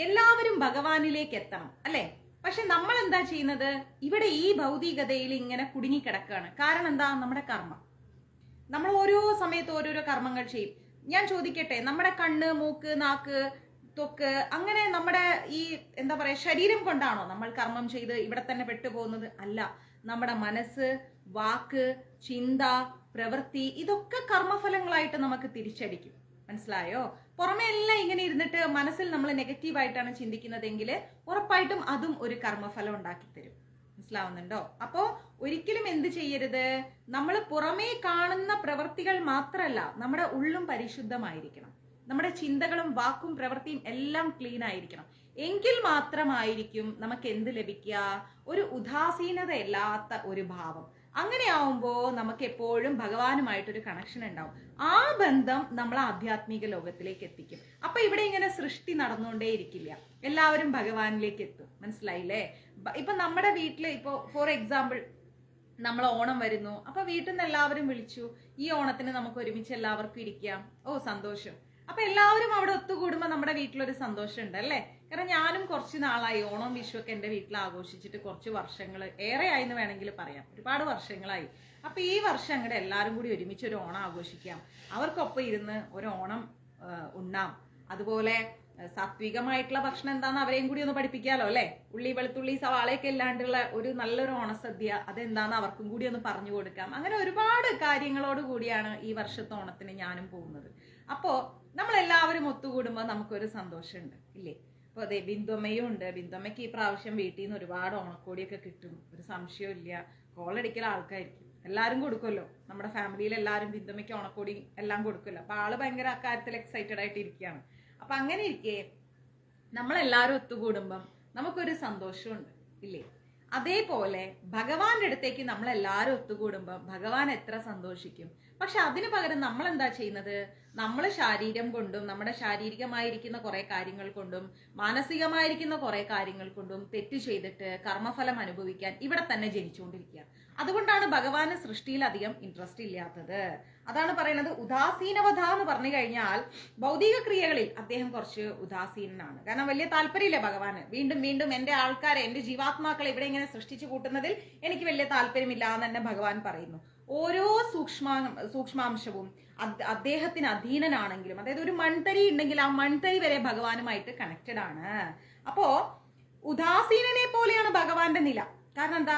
എല്ലാവരും ഭഗവാനിലേക്ക് എത്തണം, അല്ലെ? പക്ഷെ നമ്മൾ എന്താ ചെയ്യുന്നത്? ഇവിടെ ഈ ഭൗതികതയിൽ ഇങ്ങനെ കുടുങ്ങിക്കിടക്കുകയാണ്. കാരണം എന്താ? നമ്മുടെ കർമ്മം. നമ്മൾ ഓരോ സമയത്ത് ഓരോരോ കർമ്മങ്ങൾ ചെയ്യും. ഞാൻ ചോദിക്കട്ടെ, നമ്മുടെ കണ്ണ്, മൂക്ക്, നാക്ക്, ത്വക്ക്, അങ്ങനെ നമ്മുടെ ഈ എന്താ പറയാ ശരീരം കൊണ്ടാണോ നമ്മൾ കർമ്മം ചെയ്ത് ഇവിടെ തന്നെ പെട്ടുപോകുന്നത്? അല്ല. നമ്മുടെ മനസ്സ്, വാക്ക്, ചിന്ത, പ്രവൃത്തി, ഇതൊക്കെ കർമ്മഫലങ്ങളായിട്ട് നമുക്ക് തിരിച്ചടിക്കും. മനസ്സിലായോ? പുറമെ എല്ലാം ഇങ്ങനെ ഇരുന്നിട്ട് മനസ്സിൽ നമ്മൾ നെഗറ്റീവായിട്ടാണ് ചിന്തിക്കുന്നതെങ്കിൽ ഉറപ്പായിട്ടും അതും ഒരു കർമ്മഫലം ഉണ്ടാക്കി തരും. മനസ്സിലാവുന്നുണ്ടോ? അപ്പോ ഒരിക്കലും എന്ത് ചെയ്യരുത്? നമ്മൾ പുറമേ കാണുന്ന പ്രവൃത്തികൾ മാത്രമല്ല, നമ്മുടെ ഉള്ളും പരിശുദ്ധമായിരിക്കണം. നമ്മുടെ ചിന്തകളും വാക്കും പ്രവൃത്തിയും എല്ലാം ക്ലീൻ ആയിരിക്കണം. എങ്കിൽ മാത്രമായിരിക്കും നമുക്ക് എന്ത് ലഭിക്കുക? ഒരു ഉദാസീനതയില്ലാത്ത ഒരു ഭാവം. അങ്ങനെ ആവുമ്പോ നമുക്ക് എപ്പോഴും ഭഗവാനുമായിട്ടൊരു കണക്ഷൻ ഉണ്ടാവും. ആ ബന്ധം നമ്മൾ ആധ്യാത്മിക ലോകത്തിലേക്ക് എത്തിക്കും. അപ്പൊ ഇവിടെ ഇങ്ങനെ സൃഷ്ടി നടന്നുകൊണ്ടേ ഇരിക്കില്ല, എല്ലാവരും ഭഗവാനിലേക്ക് എത്തും. മനസ്സിലായില്ലേ? ഇപ്പൊ നമ്മുടെ വീട്ടില് ഇപ്പൊ ഫോർ എക്സാമ്പിൾ നമ്മൾ ഓണം വരുന്നു, അപ്പൊ വീട്ടിൽ നിന്ന് എല്ലാവരും വിളിച്ചു, ഈ ഓണത്തിന് നമുക്ക് ഒരുമിച്ച് എല്ലാവർക്കും ഇരിക്കാം. ഓ സന്തോഷം. അപ്പൊ എല്ലാവരും അവിടെ ഒത്തുകൂടുമ്പോ നമ്മുടെ വീട്ടിലൊരു സന്തോഷം ഉണ്ട്, അല്ലേ? കാരണം ഞാനും കുറച്ച് നാളായി ഓണം വിഷു ഒക്കെ എന്റെ വീട്ടിൽ ആഘോഷിച്ചിട്ട് കുറച്ച് വർഷങ്ങൾ ഏറെ ആയിന്ന് വേണമെങ്കിൽ പറയാം, ഒരുപാട് വർഷങ്ങളായി. അപ്പൊ ഈ വർഷം അങ്ങോട്ട് എല്ലാവരും കൂടി ഒരുമിച്ച് ഒരു ഓണം ആഘോഷിക്കാം, അവർക്കൊപ്പം ഇരുന്ന് ഒരു ഓണം ഉണ്ണാം. അതുപോലെ സാത്വികമായിട്ടുള്ള ഭക്ഷണം എന്താന്ന് അവരെയും കൂടി ഒന്ന് പഠിപ്പിക്കാലോ, അല്ലെ? ഉള്ളി, വെളുത്തുള്ളി, സവാളയൊക്കെ ഇല്ലാണ്ടുള്ള ഒരു നല്ലൊരു ഓണസദ്യ, അതെന്താന്ന് അവർക്കും കൂടി ഒന്ന് പറഞ്ഞു കൊടുക്കാം. അങ്ങനെ ഒരുപാട് കാര്യങ്ങളോട് കൂടിയാണ് ഈ വർഷത്തെ ഓണത്തിന് ഞാനും പോകുന്നത്. അപ്പോ നമ്മളെല്ലാവരും ഒത്തുകൂടുമ്പോ നമുക്കൊരു സന്തോഷമുണ്ട്, ഇല്ലേ? അപ്പൊ അതെ, ബിന്ദുമ്മയും ഉണ്ട്. ബിന്ദുമ്മയ്ക്ക് ഈ പ്രാവശ്യം വീട്ടിൽ നിന്ന് ഒരുപാട് ഓണക്കോടിയൊക്കെ കിട്ടും, ഒരു സംശയവും ഇല്ല. കോളടിക്കൽ ആൾക്കായിരിക്കും, എല്ലാവരും കൊടുക്കുമല്ലോ. നമ്മുടെ ഫാമിലിയിൽ എല്ലാവരും ബിന്ദുമ്മയ്ക്ക് ഓണക്കോടി എല്ലാം കൊടുക്കുമല്ലോ. അപ്പൊ ആള് ഭയങ്കര അക്കാര്യത്തിൽ എക്സൈറ്റഡ് ആയിട്ട് ഇരിക്കുകയാണ്. അപ്പൊ അങ്ങനെ ഇരിക്കെ നമ്മളെല്ലാവരും ഒത്തുകൂടുമ്പം നമുക്കൊരു സന്തോഷമുണ്ട്, ഇല്ലേ? അതേപോലെ ഭഗവാന്റെ അടുത്തേക്ക് നമ്മളെല്ലാവരും ഒത്തുകൂടുമ്പം ഭഗവാൻ എത്ര സന്തോഷിക്കും. പക്ഷെ അതിനു പകരം നമ്മൾ എന്താ ചെയ്യുന്നത്? നമ്മൾ ശാരീരം കൊണ്ടും നമ്മുടെ ശാരീരികമായിരിക്കുന്ന കുറെ കാര്യങ്ങൾ കൊണ്ടും മാനസികമായിരിക്കുന്ന കുറെ കാര്യങ്ങൾ കൊണ്ടും തെറ്റ് ചെയ്തിട്ട് കർമ്മഫലം അനുഭവിക്കാൻ ഇവിടെ തന്നെ ജനിച്ചുകൊണ്ടിരിക്കുക. അതുകൊണ്ടാണ് ഭഗവാന് സൃഷ്ടിയിൽ അധികം ഇൻട്രസ്റ്റ് ഇല്ലാത്തത്. അതാണ് പറയുന്നത് ഉദാസീനവധ എന്ന് പറഞ്ഞു കഴിഞ്ഞാൽ ഭൗതിക ക്രിയകളിൽ അദ്ദേഹം കുറച്ച് ഉദാസീനനാണ്. കാരണം വലിയ താല്പര്യമില്ല ഭഗവാന്. വീണ്ടും വീണ്ടും എന്റെ ആൾക്കാരെ, എന്റെ ജീവാത്മാക്കളെ ഇവിടെ ഇങ്ങനെ സൃഷ്ടിച്ചു കൂട്ടുന്നതിൽ എനിക്ക് വലിയ താല്പര്യമില്ല എന്ന് തന്നെ ഭഗവാൻ പറയുന്നു. ഓരോ സൂക്ഷ്മാംശവും അദ്ദേഹത്തിന് അധീനനാണെങ്കിലും, അതായത് ഒരു മൺതരി ഉണ്ടെങ്കിൽ ആ മൺതരി വരെ ഭഗവാനുമായിട്ട് കണക്റ്റഡ് ആണ്. അപ്പോ ഉദാസീനനെ പോലെയാണ് ഭഗവാന്റെ നില. കാരണം എന്താ?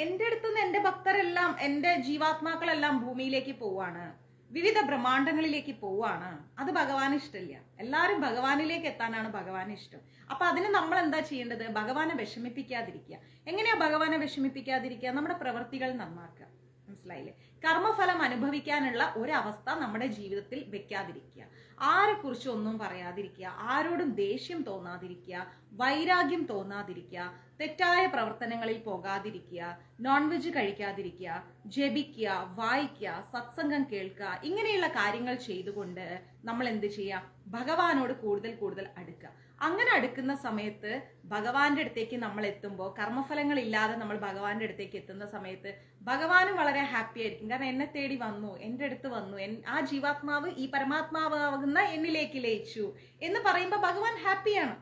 എന്റെ അടുത്തുനിന്ന് എന്റെ ഭക്തരെല്ലാം, എന്റെ ജീവാത്മാക്കളെല്ലാം ഭൂമിയിലേക്ക് പോവാണ്, വിവിധ ബ്രഹ്മാണ്ടങ്ങളിലേക്ക് പോവാണ്. അത് ഭഗവാന് ഇഷ്ടമില്ല. എല്ലാവരും ഭഗവാനിലേക്ക് എത്താനാണ് ഭഗവാന് ഇഷ്ടം. അപ്പൊ അതിന് നമ്മൾ എന്താ ചെയ്യേണ്ടത്? ഭഗവാനെ വിഷമിപ്പിക്കാതിരിക്കുക. എങ്ങനെയാ ഭഗവാനെ വിഷമിപ്പിക്കാതിരിക്കുക? നമ്മുടെ പ്രവൃത്തികൾ നന്നാക്കുക. മനസ്സിലായില്ലേ? കർമ്മഫലം അനുഭവിക്കാനുള്ള ഒരവസ്ഥ നമ്മുടെ ജീവിതത്തിൽ വെക്കാതിരിക്കുക. ആരെക്കുറിച്ചും ഒന്നും പറയാതിരിക്കുക, ആരോടും ദേഷ്യം തോന്നാതിരിക്കുക, വൈരാഗ്യം തോന്നാതിരിക്കുക, തെറ്റായ പ്രവർത്തനങ്ങളിൽ പോകാതിരിക്കുക, നോൺ വെജ് കഴിക്കാതിരിക്കുക, ജപിക്കുക, വായിക്കുക, സത്സംഗം കേൾക്കുക. ഇങ്ങനെയുള്ള കാര്യങ്ങൾ ചെയ്തുകൊണ്ട് നമ്മൾ എന്ത് ചെയ്യുക? ഭഗവാനോട് കൂടുതൽ കൂടുതൽ അടുക്കുക. അങ്ങനെ അടുക്കുന്ന സമയത്ത് ഭഗവാന്റെ അടുത്തേക്ക് നമ്മൾ എത്തുമ്പോൾ, കർമ്മഫലങ്ങൾ ഇല്ലാതെ നമ്മൾ ഭഗവാന്റെ അടുത്തേക്ക് എത്തുന്ന സമയത്ത് ഭഗവാനും വളരെ ഹാപ്പി ആയിരിക്കും. കാരണം എന്നെ തേടി വന്നു, എൻ്റെ അടുത്ത് വന്നു, ആ ജീവാത്മാവ് ഈ പരമാത്മാവാകുന്ന എന്നിലേക്ക് ലയിച്ചു എന്ന് പറയുമ്പോൾ ഭഗവാൻ ഹാപ്പിയാണ്.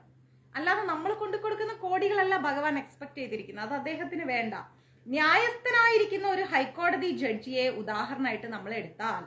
അല്ലാതെ നമ്മൾ കൊണ്ടു കൊടുക്കുന്ന കോടികളല്ല ഭഗവാൻ എക്സ്പെക്ട് ചെയ്തിരിക്കുന്നത്. അത് അദ്ദേഹത്തിന് വേണ്ട. ന്യായസ്ഥനായിരിക്കുന്ന ഒരു ഹൈക്കോടതി ജഡ്ജിയെ ഉദാഹരണമായിട്ട് നമ്മൾ എടുത്താൽ,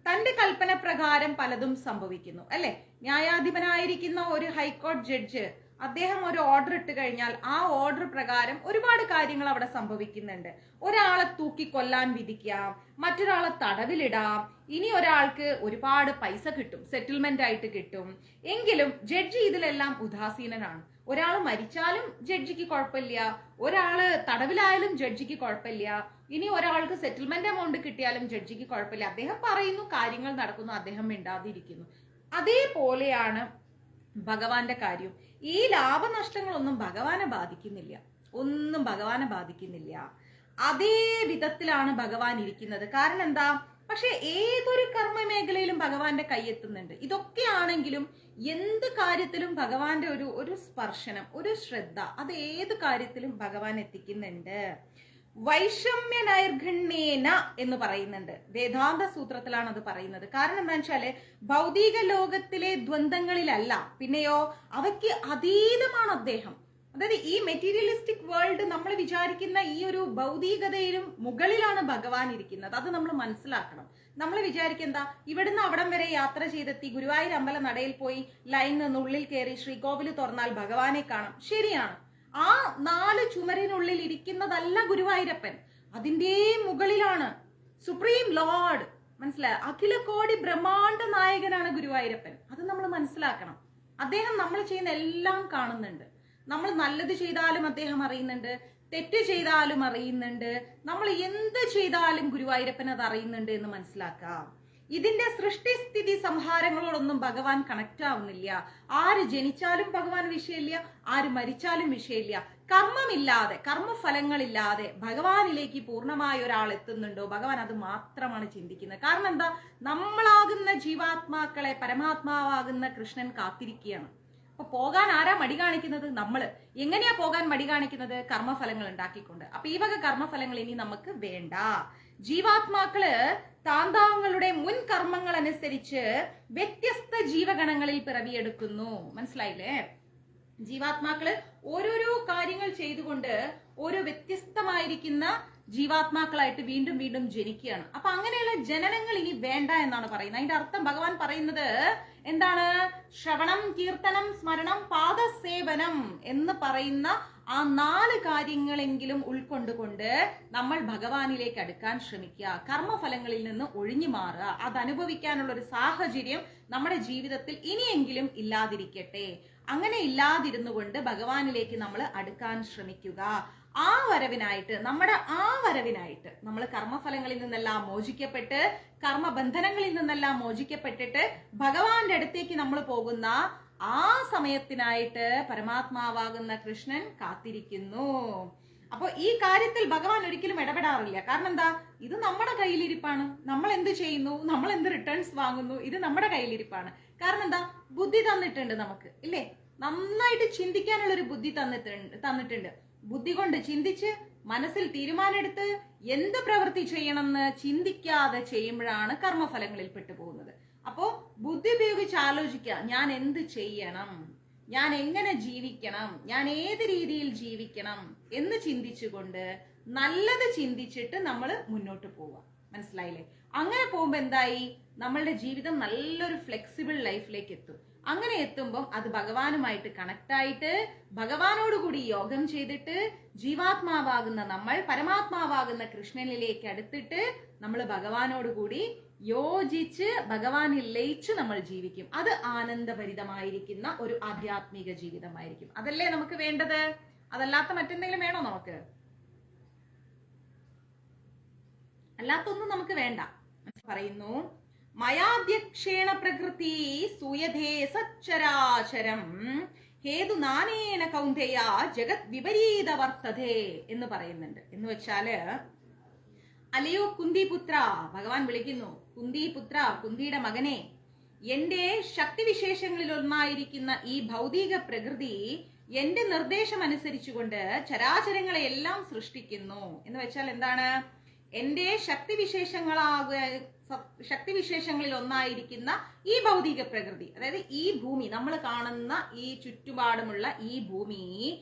തന്റെ കൽപ്പന പ്രകാരം പലതും സംഭവിക്കുന്നു, അല്ലെ? ന്യായാധിപനായിരിക്കുന്ന ഒരു ഹൈക്കോടതി ജഡ്ജ് അദ്ദേഹം ഒരു ഓർഡർ ഇട്ട് കഴിഞ്ഞാൽ ആ ഓർഡർ പ്രകാരം ഒരുപാട് കാര്യങ്ങൾ അവിടെ സംഭവിക്കുന്നുണ്ട്. ഒരാളെ തൂക്കിക്കൊല്ലാൻ വിധിക്കാം, മറ്റൊരാളെ തടവിലിടാം, ഇനി ഒരാൾക്ക് ഒരുപാട് പൈസ കിട്ടും, സെറ്റിൽമെന്റ് ആയിട്ട് കിട്ടും. എങ്കിലും ജഡ്ജി ഇതിലെല്ലാം ഉദാസീനനാണ്. ഒരാൾ മരിച്ചാലും ജഡ്ജിക്ക് കുഴപ്പമില്ല, ഒരാള് തടവിലായാലും ജഡ്ജിക്ക് കുഴപ്പമില്ല, ഇനി ഒരാൾക്ക് സെറ്റിൽമെന്റ് എമൗണ്ട് കിട്ടിയാലും ജഡ്ജിക്ക് കുഴപ്പമില്ല. അദ്ദേഹം പറയുന്നു, കാര്യങ്ങൾ നടക്കുന്നു, അദ്ദേഹം മിണ്ടാതിരിക്കുന്നു. അതേപോലെയാണ് ഭഗവാന്റെ കാര്യം. ഈ ലാഭനഷ്ടങ്ങളൊന്നും ഭഗവാനെ ബാധിക്കുന്നില്ല, ഒന്നും ഭഗവാനെ ബാധിക്കുന്നില്ല. അതേ വിധത്തിലാണ് ഭഗവാൻ ഇരിക്കുന്നത്. കാരണം എന്താ? പക്ഷെ ഏതൊരു കർമ്മ മേഖലയിലും ഭഗവാന്റെ കൈയെത്തുന്നുണ്ട്. ഇതൊക്കെയാണെങ്കിലും എന്ത് കാര്യത്തിലും ഭഗവാന്റെ ഒരു സ്പർശനം, ഒരു ശ്രദ്ധ, അത് ഏത് കാര്യത്തിലും ഭഗവാൻ എത്തിക്കുന്നുണ്ട്. വൈഷമ്യ നൈർഘണ്യേന എന്ന് പറയുന്നുണ്ട്, വേദാന്ത സൂത്രത്തിലാണ് അത് പറയുന്നത്. കാരണം എന്താ വെച്ചാല് ഭൗതിക ലോകത്തിലെ ദ്വന്ദ്ങ്ങളിലല്ല, പിന്നെയോ അവയ്ക്ക് അതീതമാണ് അദ്ദേഹം. അതായത് ഈ മെറ്റീരിയലിസ്റ്റിക് വേൾഡ് നമ്മൾ വിചാരിക്കുന്ന ഈ ഒരു ഭൗതികതയിലും മുകളിലാണ് ഭഗവാൻ ഇരിക്കുന്നത്. അത് നമ്മൾ മനസ്സിലാക്കണം. നമ്മൾ വിചാരിക്കുന്ന ഇവിടുന്ന് അവിടം വരെ യാത്ര ചെയ്തെത്തി ഗുരുവായൂർ അമ്പല നടയിൽ പോയി ലൈൻ നിന്ന് ഉള്ളിൽ കയറി ശ്രീകോവിൽ തുറന്നാൽ ഭഗവാനെ കാണാം. ശരിയാണ്. ആ 4 ചുമരിനുള്ളിൽ ഇരിക്കുന്നതല്ല ഗുരുവായൂരപ്പൻ, അതിന്റെ മുകളിലാണ് സുപ്രീം ലോർഡ്. മനസ്സിലായ? അഖില കോടി ബ്രഹ്മാണ്ഡ നായകനാണ് ഗുരുവായൂരപ്പൻ. അത് നമ്മൾ മനസ്സിലാക്കണം. അദ്ദേഹം നമ്മൾ ചെയ്യുന്ന എല്ലാം കാണുന്നുണ്ട്. നമ്മൾ നല്ലത് ചെയ്താലും അദ്ദേഹം അറിയുന്നുണ്ട്, തെറ്റ് ചെയ്താലും അറിയുന്നുണ്ട്, നമ്മൾ എന്ത് ചെയ്താലും ഗുരുവായൂരപ്പൻ അത് അറിയുന്നുണ്ട് എന്ന് മനസ്സിലാക്കാം. ഇതിന്റെ സൃഷ്ടിസ്ഥിതി സംഹാരങ്ങളോടൊന്നും ഭഗവാൻ കണക്ട് ആവുന്നില്ല. ആര് ജനിച്ചാലും ഭഗവാൻ വിഷയമില്ല, ആര് മരിച്ചാലും വിഷയമില്ല. കർമ്മമില്ലാതെ, കർമ്മഫലങ്ങളില്ലാതെ ഭഗവാനിലേക്ക് പൂർണ്ണമായ ഒരാൾ എത്തുന്നുണ്ടോ, ഭഗവാൻ അത് മാത്രമാണ് ചിന്തിക്കുന്നത്. കാരണം എന്താ? നമ്മളാകുന്ന ജീവാത്മാക്കളെ പരമാത്മാവാകുന്ന കൃഷ്ണൻ കാത്തിരിക്കുകയാണ്. അപ്പൊ പോകാൻ ആരാ മടി കാണിക്കുന്നത്? നമ്മള്. എങ്ങനെയാ പോകാൻ മടി കാണിക്കുന്നത്? കർമ്മഫലങ്ങൾ ഉണ്ടാക്കിക്കൊണ്ട്. അപ്പൊ ഈ വക കർമ്മഫലങ്ങൾ ഇനി നമുക്ക് വേണ്ട. ജീവാത്മാക്കള് താന്താങ്ങളുടെ മുൻ കർമ്മങ്ങൾ അനുസരിച്ച് വ്യത്യസ്ത ജീവഗണങ്ങളിൽ പിറവിയെടുക്കുന്നു. മനസ്സിലായില്ലേ? ജീവാത്മാക്കള് ഓരോരോ കാര്യങ്ങൾ ചെയ്തുകൊണ്ട് ഓരോ വ്യത്യസ്തമായിരിക്കുന്ന ജീവാത്മാക്കളായിട്ട് വീണ്ടും വീണ്ടും ജനിക്കുകയാണ്. അപ്പൊ അങ്ങനെയുള്ള ജനനങ്ങൾ ഇനി വേണ്ട എന്നാണ് പറയുന്നത്. അതിന്റെ അർത്ഥം ഭഗവാൻ പറയുന്നത് എന്താണ്? ശ്രവണം, കീർത്തനം, സ്മരണം, പാദസേവനം എന്ന് പറയുന്ന ആ 4 കാര്യങ്ങളെങ്കിലും ഉൾക്കൊണ്ടുകൊണ്ട് നമ്മൾ ഭഗവാനിലേക്ക് അടുക്കാൻ ശ്രമിക്കുക. കർമ്മഫലങ്ങളിൽ നിന്ന് ഒഴിഞ്ഞു മാറുക. അത് അനുഭവിക്കാനുള്ള ഒരു സാഹചര്യം നമ്മുടെ ജീവിതത്തിൽ ഇനിയെങ്കിലും ഇല്ലാതിരിക്കട്ടെ. അങ്ങനെ ഇല്ലാതിരുന്നു കൊണ്ട് ഭഗവാനിലേക്ക് നമ്മൾ അടുക്കാൻ ശ്രമിക്കുക. ആ വരവിനായിട്ട് നമ്മൾ കർമ്മഫലങ്ങളിൽ നിന്നെല്ലാം മോചിക്കപ്പെട്ട്, കർമ്മബന്ധനങ്ങളിൽ നിന്നെല്ലാം മോചിക്കപ്പെട്ടിട്ട് ഭഗവാന്റെ അടുത്തേക്ക് നമ്മൾ പോകുന്ന ആ സമയത്തിനായിട്ട് പരമാത്മാവാകുന്ന കൃഷ്ണൻ കാത്തിരിക്കുന്നു. അപ്പൊ ഈ കാര്യത്തിൽ ഭഗവാൻ ഒരിക്കലും ഇടപെടാറില്ല. കാരണം എന്താ? ഇത് നമ്മുടെ കയ്യിലിരിപ്പാണ്. നമ്മൾ എന്ത് ചെയ്യുന്നു, നമ്മൾ എന്ത് റിട്ടേൺസ് വാങ്ങുന്നു, ഇത് നമ്മുടെ കയ്യിലിരിപ്പാണ്. കാരണം എന്താ? ബുദ്ധി തന്നിട്ടുണ്ട് നമുക്ക്, ഇല്ലേ? നന്നായിട്ട് ചിന്തിക്കാനുള്ള ഒരു ബുദ്ധി തന്നിട്ടുണ്ട്. ബുദ്ധി കൊണ്ട് ചിന്തിച്ച് മനസ്സിൽ തീരുമാനമെടുത്ത് എന്ത് പ്രവൃത്തി ചെയ്യണമെന്ന് ചിന്തിക്കാതെ ചെയ്യുമ്പോഴാണ് കർമ്മഫലങ്ങളിൽ പെട്ടുപോകുന്നത്. അപ്പോ ബുദ്ധി ഉപയോഗിച്ച് ആലോചിക്കുക, ഞാൻ എന്ത് ചെയ്യണം, ഞാൻ എങ്ങനെ ജീവിക്കണം, ഞാൻ ഏത് രീതിയിൽ ജീവിക്കണം എന്ന് ചിന്തിച്ചുകൊണ്ട് നല്ലത് ചിന്തിച്ചിട്ട് നമ്മൾ മുന്നോട്ട് പോവുക. മനസ്സിലായില്ലേ? അങ്ങനെ പോകുമ്പോ എന്തായി? നമ്മളുടെ ജീവിതം നല്ലൊരു ഫ്ലെക്സിബിൾ ലൈഫിലേക്ക് എത്തും. അങ്ങനെ എത്തുമ്പം അത് ഭഗവാനുമായിട്ട് കണക്ട് ആയിട്ട് ഭഗവാനോടുകൂടി യോഗം ചെയ്തിട്ട് ജീവാത്മാവാകുന്ന നമ്മൾ പരമാത്മാവാകുന്ന കൃഷ്ണനിലേക്ക് അടുത്തിട്ട് നമ്മൾ ഭഗവാനോടുകൂടി യോജിച്ച് ഭഗവാനിൽ ലയിച്ച് നമ്മൾ ജീവിക്കും. അത് ആനന്ദഭരിതമായിരിക്കുന്ന ഒരു ആധ്യാത്മിക ജീവിതമായിരിക്കും. അതല്ലേ നമുക്ക് വേണ്ടത്? അതല്ലാത്ത മറ്റെന്തെങ്കിലും വേണോ നമുക്ക്? അല്ലാത്തൊന്നും നമുക്ക് വേണ്ട. പറയുന്നു, മയാധ്യക്ഷേണ പ്രകൃതി സൂയധേ സച്ചരാചരം ഹേതു നാനേന കൗന്ദയ ജഗത് വിപരീത വർത്തതേ എന്ന് പറയുന്നുണ്ട്. എന്ന് വെച്ചാല്, അല്ലയോ കുന്തിപുത്ര, ഭഗവാൻ വിളിക്കുന്നു, കുന്തിപുത്ര, കുന്തിയുടെ മകനെ, എന്റെ ശക്തിവിശേഷങ്ങളിൽ ഒന്നായിരിക്കുന്ന ഈ ഭൗതിക പ്രകൃതി എന്റെ നിർദ്ദേശം അനുസരിച്ചുകൊണ്ട് ചരാചരങ്ങളെ എല്ലാം സൃഷ്ടിക്കുന്നു. എന്ന് വെച്ചാൽ എന്താണ്? എന്റെ ശക്തിവിശേഷങ്ങളിൽ ഒന്നായിരിക്കുന്ന ഈ ഭൗതിക പ്രകൃതി, അതായത് ഈ ഭൂമി, നമ്മൾ കാണുന്ന ഈ ചുറ്റുപാടുമുള്ള ഈ ഭൂമി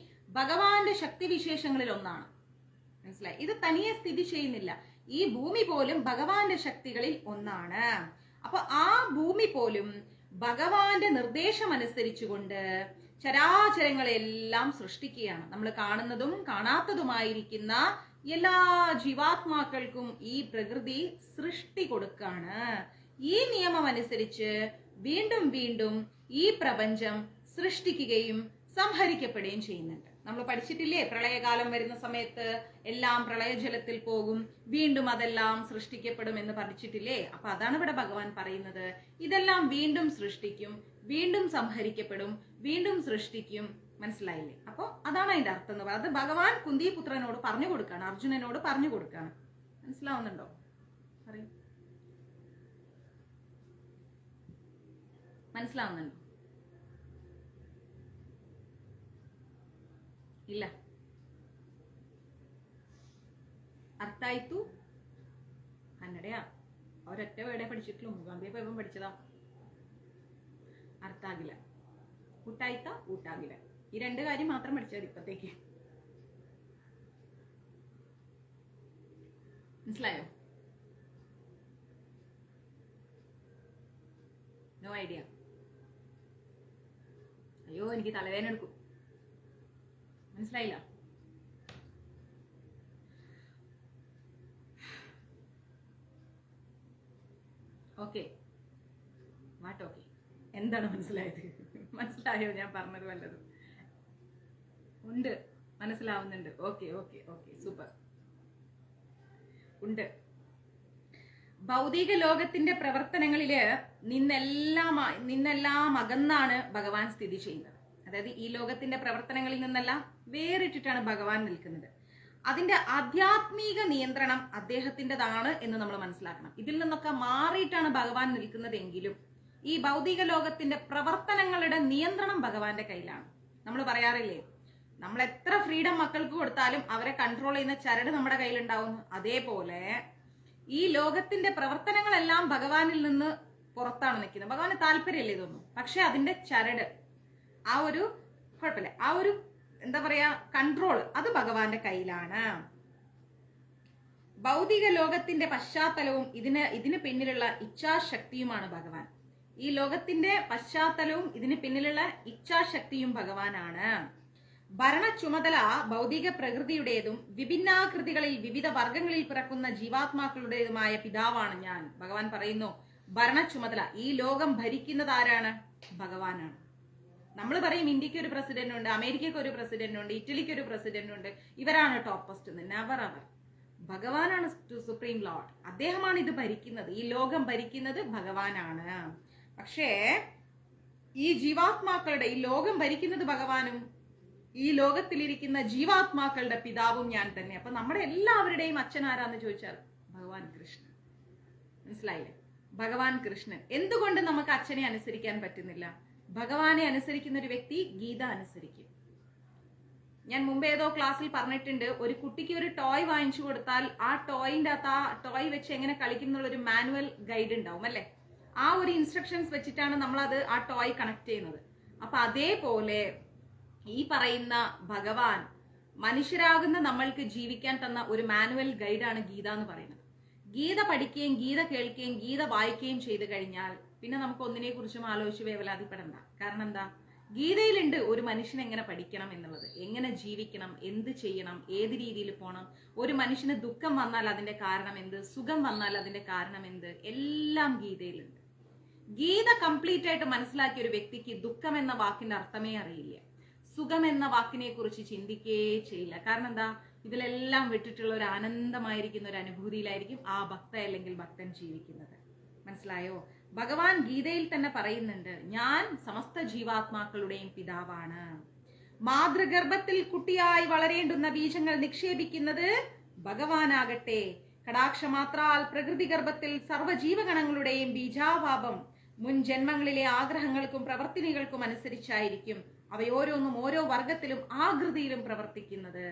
ഭഗവാന്റെ ശക്തിവിശേഷങ്ങളിൽ ഒന്നാണ്. മനസ്സിലായി? ഇത് തനിയെ സ്ഥിതി ചെയ്യുന്നില്ല. ഈ ഭൂമി പോലും ഭഗവാന്റെ ശക്തികളിൽ ഒന്നാണ്. അപ്പൊ ആ ഭൂമി പോലും ഭഗവാന്റെ നിർദ്ദേശം അനുസരിച്ചുകൊണ്ട് ചരാചരങ്ങളെല്ലാം സൃഷ്ടിക്കുകയാണ്. നമ്മൾ കാണുന്നതും കാണാത്തതുമായിരിക്കുന്ന എല്ലാ ജീവാത്മാക്കൾക്കും ഈ പ്രകൃതി സൃഷ്ടി കൊടുക്കാണ്. ഈ നിയമം അനുസരിച്ച് വീണ്ടും വീണ്ടും ഈ പ്രപഞ്ചം സൃഷ്ടിക്കുകയും സംഹരിക്കപ്പെടുകയും ചെയ്യുന്നുണ്ട്. നമ്മൾ പഠിച്ചിട്ടില്ലേ, പ്രളയകാലം വരുന്ന സമയത്ത് എല്ലാം പ്രളയജലത്തിൽ പോകും, വീണ്ടും അതെല്ലാം സൃഷ്ടിക്കപ്പെടും എന്ന് പഠിച്ചിട്ടില്ലേ? അപ്പൊ അതാണ് ഇവിടെ ഭഗവാൻ പറയുന്നത്. ഇതെല്ലാം വീണ്ടും സൃഷ്ടിക്കും, വീണ്ടും സംഹരിക്കപ്പെടും, വീണ്ടും സൃഷ്ടിക്കും. മനസ്സിലായില്ലേ? അപ്പൊ അതാണ് അതിന്റെ അർത്ഥം എന്ന് പറയുന്നത്. ഭഗവാൻ കുന്തിപുത്രനോട് പറഞ്ഞു കൊടുക്കാണ്, അർജുനനോട് പറഞ്ഞു കൊടുക്കാണ്. മനസ്സിലാവുന്നുണ്ടോ? പറയൂ, മനസ്സിലാവുന്നുണ്ടോ? ഇല്ല, അർത്ഥായിത്തു കന്നഡയാ. ഒരൊറ്റ വേടേ പഠിച്ചിട്ടുള്ളൂ. മൂകാംബിയെ പോയപ്പം പഠിച്ചതാ. അർത്ഥാകില്ല, ഊട്ടായിത്ത, ഊട്ടാകില്ല. ഈ രണ്ട് കാര്യം മാത്രം പഠിച്ചാൽ ഇപ്പത്തേക്ക്. മനസ്സിലായോ? No idea. അയ്യോ, എനിക്ക് തലവേദന എടുക്കും. മനസ്സിലായില്ല? Okay, what okay? എന്താണ് മനസ്സിലായത്? മനസ്സിലായോ ഞാൻ പറഞ്ഞത്? വല്ലതും ഉണ്ട്, മനസ്സിലാവുന്നുണ്ട്. Okay okay okay, super. ഭൗതിക ലോകത്തിന്റെ പ്രവർത്തനങ്ങളില് നിന്നെല്ലാം അകന്നാണ് ഭഗവാൻ സ്ഥിതി ചെയ്യുന്നത്. അതായത് ഈ ലോകത്തിന്റെ പ്രവർത്തനങ്ങളിൽ നിന്നെല്ലാം വേറിട്ടിട്ടാണ് ഭഗവാൻ നിൽക്കുന്നത്. അതിന്റെ ആധ്യാത്മിക നിയന്ത്രണം അദ്ദേഹത്തിൻ്റെതാണ് എന്ന് നമ്മൾ മനസ്സിലാക്കണം. ഇതിൽ നിന്നൊക്കെ മാറിയിട്ടാണ് ഭഗവാൻ നിൽക്കുന്നതെങ്കിലും ഈ ഭൗതിക ലോകത്തിന്റെ പ്രവർത്തനങ്ങളുടെ നിയന്ത്രണം ഭഗവാന്റെ കയ്യിലാണ്. നമ്മൾ പറയാറില്ലേ, നമ്മൾ എത്ര ഫ്രീഡം മക്കൾക്ക് കൊടുത്താലും അവരെ കൺട്രോൾ ചെയ്യുന്ന ചരട് നമ്മുടെ കയ്യിലുണ്ടാവും. അതേപോലെ ഈ ലോകത്തിന്റെ പ്രവർത്തനങ്ങളെല്ലാം ഭഗവാനിൽ നിന്ന് പുറത്താണ് നിൽക്കുന്നത്. ഭഗവാന് താല്പര്യമില്ല ഇതൊന്നും. പക്ഷെ അതിന്റെ ചരട്, ആ ഒരു കുഴപ്പമില്ല, ആ ഒരു എന്താ പറയാ കൺട്രോൾ, അത് ഭഗവാന്റെ കയ്യിലാണ്. ഭൗതിക ലോകത്തിന്റെ പശ്ചാത്തലവും ഇതിന് പിന്നിലുള്ള ഇച്ഛാശക്തിയുമാണ് ഭഗവാൻ. ഈ ലോകത്തിന്റെ പശ്ചാത്തലവും ഇതിന് പിന്നിലുള്ള ഇച്ഛാശക്തിയും ഭഗവാനാണ്. ഭരണ ചുമതല ഭൗതിക പ്രകൃതിയുടേതും വിഭിന്നാകൃതികളിൽ വിവിധ വർഗങ്ങളിൽ പിറക്കുന്ന ജീവാത്മാക്കളുടേതുമായ പിതാവാണ് ഞാൻ. ഭഗവാൻ പറയുന്നു, ഭരണ ചുമതല, ഈ ലോകം ഭരിക്കുന്നത് ആരാണ്? ഭഗവാനാണ്. നമ്മൾ പറയും ഇന്ത്യക്ക് ഒരു പ്രസിഡന്റ് ഉണ്ട്, അമേരിക്കയ്ക്ക് ഒരു പ്രസിഡന്റ് ഉണ്ട്, ഇറ്റലിക്ക് ഒരു പ്രസിഡന്റ് ഉണ്ട്, ഇവരാണ് ടോപ്പസ്റ്റ് എന്ന്. നെവർ അവർ. ഭഗവാനാണ് സുപ്രീം ലോർഡ്. അദ്ദേഹമാണ് ഇത് ഭരിക്കുന്നത്. ഈ ലോകം ഭരിക്കുന്നത് ഭഗവാനാണ്. പക്ഷേ ഈ ജീവാത്മാക്കളുടെ, ഈ ലോകം ഭരിക്കുന്നത് ഭഗവാനും ഈ ലോകത്തിലിരിക്കുന്ന ജീവാത്മാക്കളുടെ പിതാവും ഞാൻ തന്നെ. അപ്പൊ നമ്മുടെ എല്ലാവരുടെയും അച്ഛൻ ആരാന്ന് ചോദിച്ചാൽ ഭഗവാൻ കൃഷ്ണൻ. മനസ്സിലായില്ലേ? ഭഗവാൻ കൃഷ്ണൻ. എന്തുകൊണ്ട് നമുക്ക് അച്ഛനെ അനുസരിക്കാൻ പറ്റുന്നില്ല? ഭഗവാനെ അനുസരിക്കുന്ന ഒരു വ്യക്തി ഗീത അനുസരിക്കും. ഞാൻ മുമ്പ് ഏതോ ക്ലാസ്സിൽ പറഞ്ഞിട്ടുണ്ട്, ഒരു കുട്ടിക്ക് ഒരു ടോയ് വാങ്ങിച്ചു കൊടുത്താൽ ആ ടോയിന്റെ അകത്ത് ആ ടോയ് വെച്ച് എങ്ങനെ കളിക്കും എന്നുള്ള ഒരു മാനുവൽ ഗൈഡ് ഉണ്ടാവും അല്ലെ? ആ ഒരു ഇൻസ്ട്രക്ഷൻസ് വെച്ചിട്ടാണ് നമ്മൾ അത് ആ ടോയ് കണക്ട് ചെയ്യുന്നത്. അപ്പൊ അതേപോലെ ഈ പറയുന്ന ഭഗവാൻ മനുഷ്യരാകുന്ന നമ്മൾക്ക് ജീവിക്കാൻ തന്ന ഒരു മാനുവൽ ഗൈഡാണ് ഗീത എന്ന് പറയുന്നത്. ഗീത പഠിക്കുകയും ഗീത കേൾക്കുകയും ഗീത വായിക്കുകയും ചെയ്തു കഴിഞ്ഞാൽ പിന്നെ നമുക്ക് ഒന്നിനെ കുറിച്ചും ആലോചിച്ച് വേവലാതിപ്പെടണ്ട. കാരണം എന്താ? ഗീതയിലുണ്ട് ഒരു മനുഷ്യൻ എങ്ങനെ പഠിക്കണം എന്നുള്ളത്, എങ്ങനെ ജീവിക്കണം, എന്ത് ചെയ്യണം, ഏത് രീതിയിൽ പോകണം. ഒരു മനുഷ്യന് ദുഃഖം വന്നാൽ അതിന്റെ കാരണം എന്ത്, സുഖം വന്നാൽ അതിന്റെ കാരണം എന്ത്, എല്ലാം ഗീതയിലുണ്ട്. ഗീത കംപ്ലീറ്റ് ആയിട്ട് മനസ്സിലാക്കിയ ഒരു വ്യക്തിക്ക് ദുഃഖം എന്ന വാക്കിന്റെ അർത്ഥമേ അറിയില്ല, സുഖം എന്ന വാക്കിനെ കുറിച്ച് ചിന്തിക്കേ ചെയ്യില്ല. കാരണം എന്താ? ഇതിലെല്ലാം വിട്ടിട്ടുള്ള ഒരു ആനന്ദമായിരിക്കുന്ന ഒരു അനുഭൂതിയിലായിരിക്കും ആ ഭക്ത അല്ലെങ്കിൽ ഭക്തൻ ജീവിക്കുന്നത്. മനസ്സിലായോ? ഭഗവാൻ ഗീതയിൽ തന്നെ പറയുന്നുണ്ട്, ഞാൻ സമസ്ത ജീവാത്മാക്കളുടെയും പിതാവാണ്. മാതൃഗർഭത്തിൽ കുട്ടിയായി വളരേണ്ടുന്ന ബീജങ്ങൾ നിക്ഷേപിക്കുന്നത് ഭഗവാനാകട്ടെ. കടാക്ഷമാത്രാൽ പ്രകൃതി ഗർഭത്തിൽ സർവ്വജീവഗണങ്ങളുടെയും ബീജാഭാവം മുൻ ജന്മങ്ങളിലെ ആഗ്രഹങ്ങൾക്കും പ്രവർത്തിനികൾക്കും അനുസരിച്ചായിരിക്കും അവയോരോന്നും ഓരോ വർഗത്തിലും ആകൃതിയിലും പ്രവർത്തിക്കുന്നത്.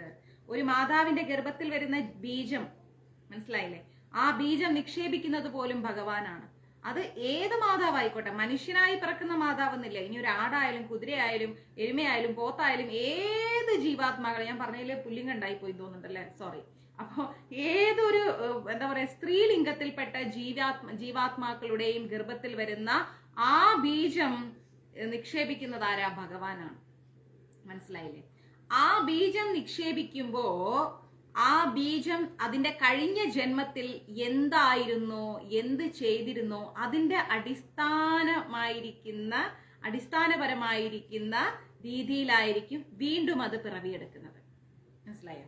ഒരു മാതാവിന്റെ ഗർഭത്തിൽ വരുന്ന ബീജം, മനസ്സിലായില്ലേ? ആ ബീജം നിക്ഷേപിക്കുന്നത് പോലും ഭഗവാനാണ്. അത് ഏത് മാതാവായിക്കോട്ടെ, മനുഷ്യനായി പിറക്കുന്ന മാതാവെന്നില്ല. ഇനി ഒരു ആടായാലും കുതിരയായാലും എരുമയായാലും പോത്തായാലും ഏത് ജീവാത്മാക്കളെ, ഞാൻ പറഞ്ഞതില് പുല്ലിംഗണ്ടായി പോയി തോന്നുന്നുണ്ടല്ലേ, സോറി. അപ്പോ ഏതൊരു എന്താ പറയാ സ്ത്രീലിംഗത്തിൽപ്പെട്ട ജീവാത്മാക്കളുടെയും ഗർഭത്തിൽ വരുന്ന ആ ബീജം നിക്ഷേപിക്കുന്നത് ആരാ? ഭഗവാനാണ്. മനസ്സിലായില്ലേ? ആ ബീജം നിക്ഷേപിക്കുമ്പോ ആ ബീജം അതിന്റെ കഴിഞ്ഞ ജന്മത്തിൽ എന്തായിരുന്നോ, എന്ത് ചെയ്തിരുന്നോ അതിന്റെ അടിസ്ഥാനപരമായിരിക്കുന്ന രീതിയിലായിരിക്കും വീണ്ടും അത് പിറവിയെടുക്കുന്നത്. മനസ്സിലായോ?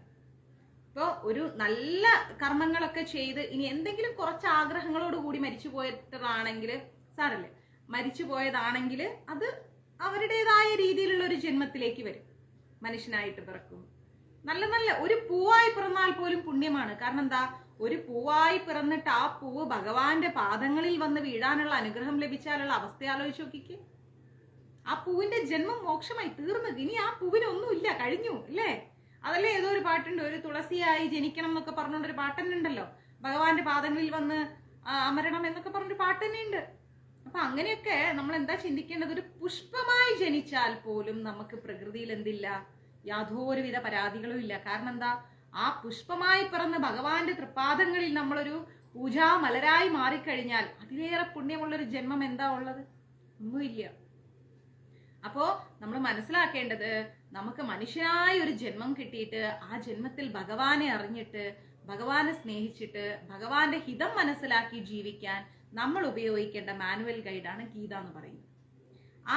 ഇപ്പോ ഒരു നല്ല കർമ്മങ്ങളൊക്കെ ചെയ്ത് ഇനി എന്തെങ്കിലും കുറച്ച് ആഗ്രഹങ്ങളോട് കൂടി മരിച്ചു പോയതാണെങ്കിൽ സാരല്ലേ, മരിച്ചു പോയതാണെങ്കിൽ അത് അവരുടേതായ രീതിയിലുള്ള ഒരു ജന്മത്തിലേക്ക് വരും, മനുഷ്യനായിട്ട് പിറക്കും. നല്ല നല്ല ഒരു പൂവായി പിറന്നാൽ പോലും പുണ്യമാണ്. കാരണം എന്താ, ഒരു പൂവായി പിറന്നിട്ട് ആ പൂവ് ഭഗവാന്റെ പാദങ്ങളിൽ വന്ന് വീഴാനുള്ള അനുഗ്രഹം ലഭിച്ചാലുള്ള അവസ്ഥ ആലോചിച്ച് നോക്കിക്കേ. ആ പൂവിന്റെ ജന്മം മോക്ഷമായി തീർന്നു, ഇനി ആ പൂവിനൊന്നുമില്ല, കഴിഞ്ഞു അല്ലേ? അതല്ലേ ഏതോ ഒരു പാട്ടുണ്ട്, ഒരു തുളസിയായി ജനിക്കണം എന്നൊക്കെ പറഞ്ഞുകൊണ്ടൊരു പാട്ടന്നുണ്ടല്ലോ, ഭഗവാന്റെ പാദങ്ങളിൽ വന്ന് അമരണം എന്നൊക്കെ പറഞ്ഞൊരു പാട്ട് തന്നെയുണ്ട്. അപ്പൊ അങ്ങനെയൊക്കെ നമ്മൾ എന്താ ചിന്തിക്കേണ്ടത്, ഒരു പുഷ്പമായി ജനിച്ചാൽ പോലും നമുക്ക് പ്രകൃതിയിൽ എന്തില്ല, യാതൊരുവിധ പരാതികളും ഇല്ല. കാരണം എന്താ, ആ പുഷ്പമായി പിറന്ന് ഭഗവാന്റെ തൃപ്പാദങ്ങളിൽ നമ്മളൊരു പൂജാ മലരായി മാറിക്കഴിഞ്ഞാൽ അതിലേറെ പുണ്യമുള്ളൊരു ജന്മം എന്താ ഉള്ളത്? ഒന്നുമില്ല. അപ്പോ നമ്മൾ മനസ്സിലാക്കേണ്ടത്, നമുക്ക് മനുഷ്യനായ ഒരു ജന്മം കിട്ടിയിട്ട് ആ ജന്മത്തിൽ ഭഗവാനെ അറിഞ്ഞിട്ട് ഭഗവാനെ സ്നേഹിച്ചിട്ട് ഭഗവാന്റെ ഹിതം മനസ്സിലാക്കി ജീവിക്കാൻ നമ്മൾ ഉപയോഗിക്കേണ്ട മാനുവൽ ഗൈഡാണ് ഗീത എന്ന് പറയുന്നത്.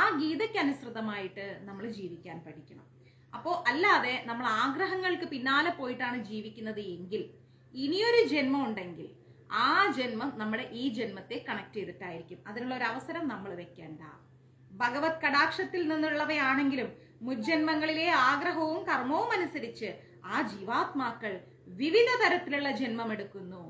ആ ഗീതയ്ക്ക് അനുസൃതമായിട്ട് നമ്മൾ ജീവിക്കാൻ പഠിക്കണം. അപ്പോ അല്ലാതെ നമ്മൾ ആഗ്രഹങ്ങൾക്ക് പിന്നാലെ പോയിട്ടാണ് ജീവിക്കുന്നത് എങ്കിൽ ഇനിയൊരു ജന്മം ഉണ്ടെങ്കിൽ ആ ജന്മം നമ്മുടെ ഈ ജന്മത്തെ കണക്ട് ചെയ്തിട്ടായിരിക്കും. അതിനുള്ള ഒരു അവസരം നമ്മൾ വെക്കേണ്ട. ഭഗവത് കടാക്ഷത്തിൽ നിന്നുള്ളവയാണെങ്കിലും മുജ്ജന്മങ്ങളിലെ ആഗ്രഹവും കർമ്മവും അനുസരിച്ച് ആ ജീവാത്മാക്കൾ വിവിധ തരത്തിലുള്ള ജന്മം എടുക്കുന്നു.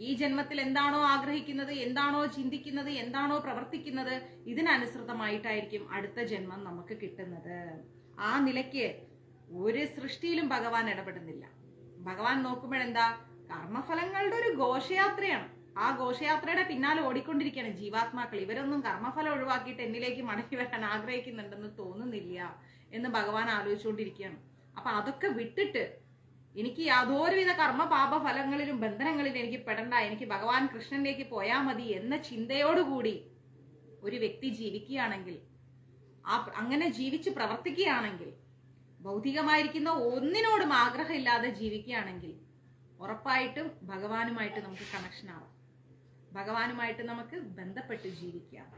ഈ ജന്മത്തിൽ എന്താണോ ആഗ്രഹിക്കുന്നത്, എന്താണോ ചിന്തിക്കുന്നത്, എന്താണോ പ്രവർത്തിക്കുന്നത്, ഇതിനനുസൃതമായിട്ടായിരിക്കും അടുത്ത ജന്മം നമുക്ക് കിട്ടുന്നത്. ആ നിലയ്ക്ക് ഒരു സൃഷ്ടിയിലും ഭഗവാൻ ഇടപെടുന്നില്ല. ഭഗവാൻ നോക്കുമ്പോഴെന്താ, കർമ്മഫലങ്ങളുടെ ഒരു ഘോഷയാത്രയാണ്. ആ ഘോഷയാത്രയുടെ പിന്നാലെ ഓടിക്കൊണ്ടിരിക്കുകയാണ് ജീവാത്മാക്കൾ. ഇവരൊന്നും കർമ്മഫലം ഒഴിവാക്കിയിട്ട് എന്നിലേക്ക് മടങ്ങി വരാൻ ആഗ്രഹിക്കുന്നുണ്ടെന്ന് തോന്നുന്നില്ല എന്ന് ഭഗവാൻ ആലോചിച്ചുകൊണ്ടിരിക്കുകയാണ്. അപ്പൊ അതൊക്കെ വിട്ടിട്ട് എനിക്ക് യാതൊരുവിധ കർമ്മ പാപഫലങ്ങളിലും ബന്ധനങ്ങളിലും എനിക്ക് പെടണ്ട, എനിക്ക് ഭഗവാൻ കൃഷ്ണനിലേക്ക് പോയാൽ മതി എന്ന ചിന്തയോടുകൂടി ഒരു വ്യക്തി ജീവിക്കുകയാണെങ്കിൽ, അങ്ങനെ ജീവിച്ച് പ്രവർത്തിക്കുകയാണെങ്കിൽ, ഭൗതികമായിരിക്കുന്ന ഒന്നിനോടും ആഗ്രഹമില്ലാതെ ജീവിക്കുകയാണെങ്കിൽ ഉറപ്പായിട്ടും ഭഗവാനുമായിട്ട് നമുക്ക് കണക്ഷൻ ആവാം, ഭഗവാനുമായിട്ട് നമുക്ക് ബന്ധപ്പെട്ട് ജീവിക്കാം.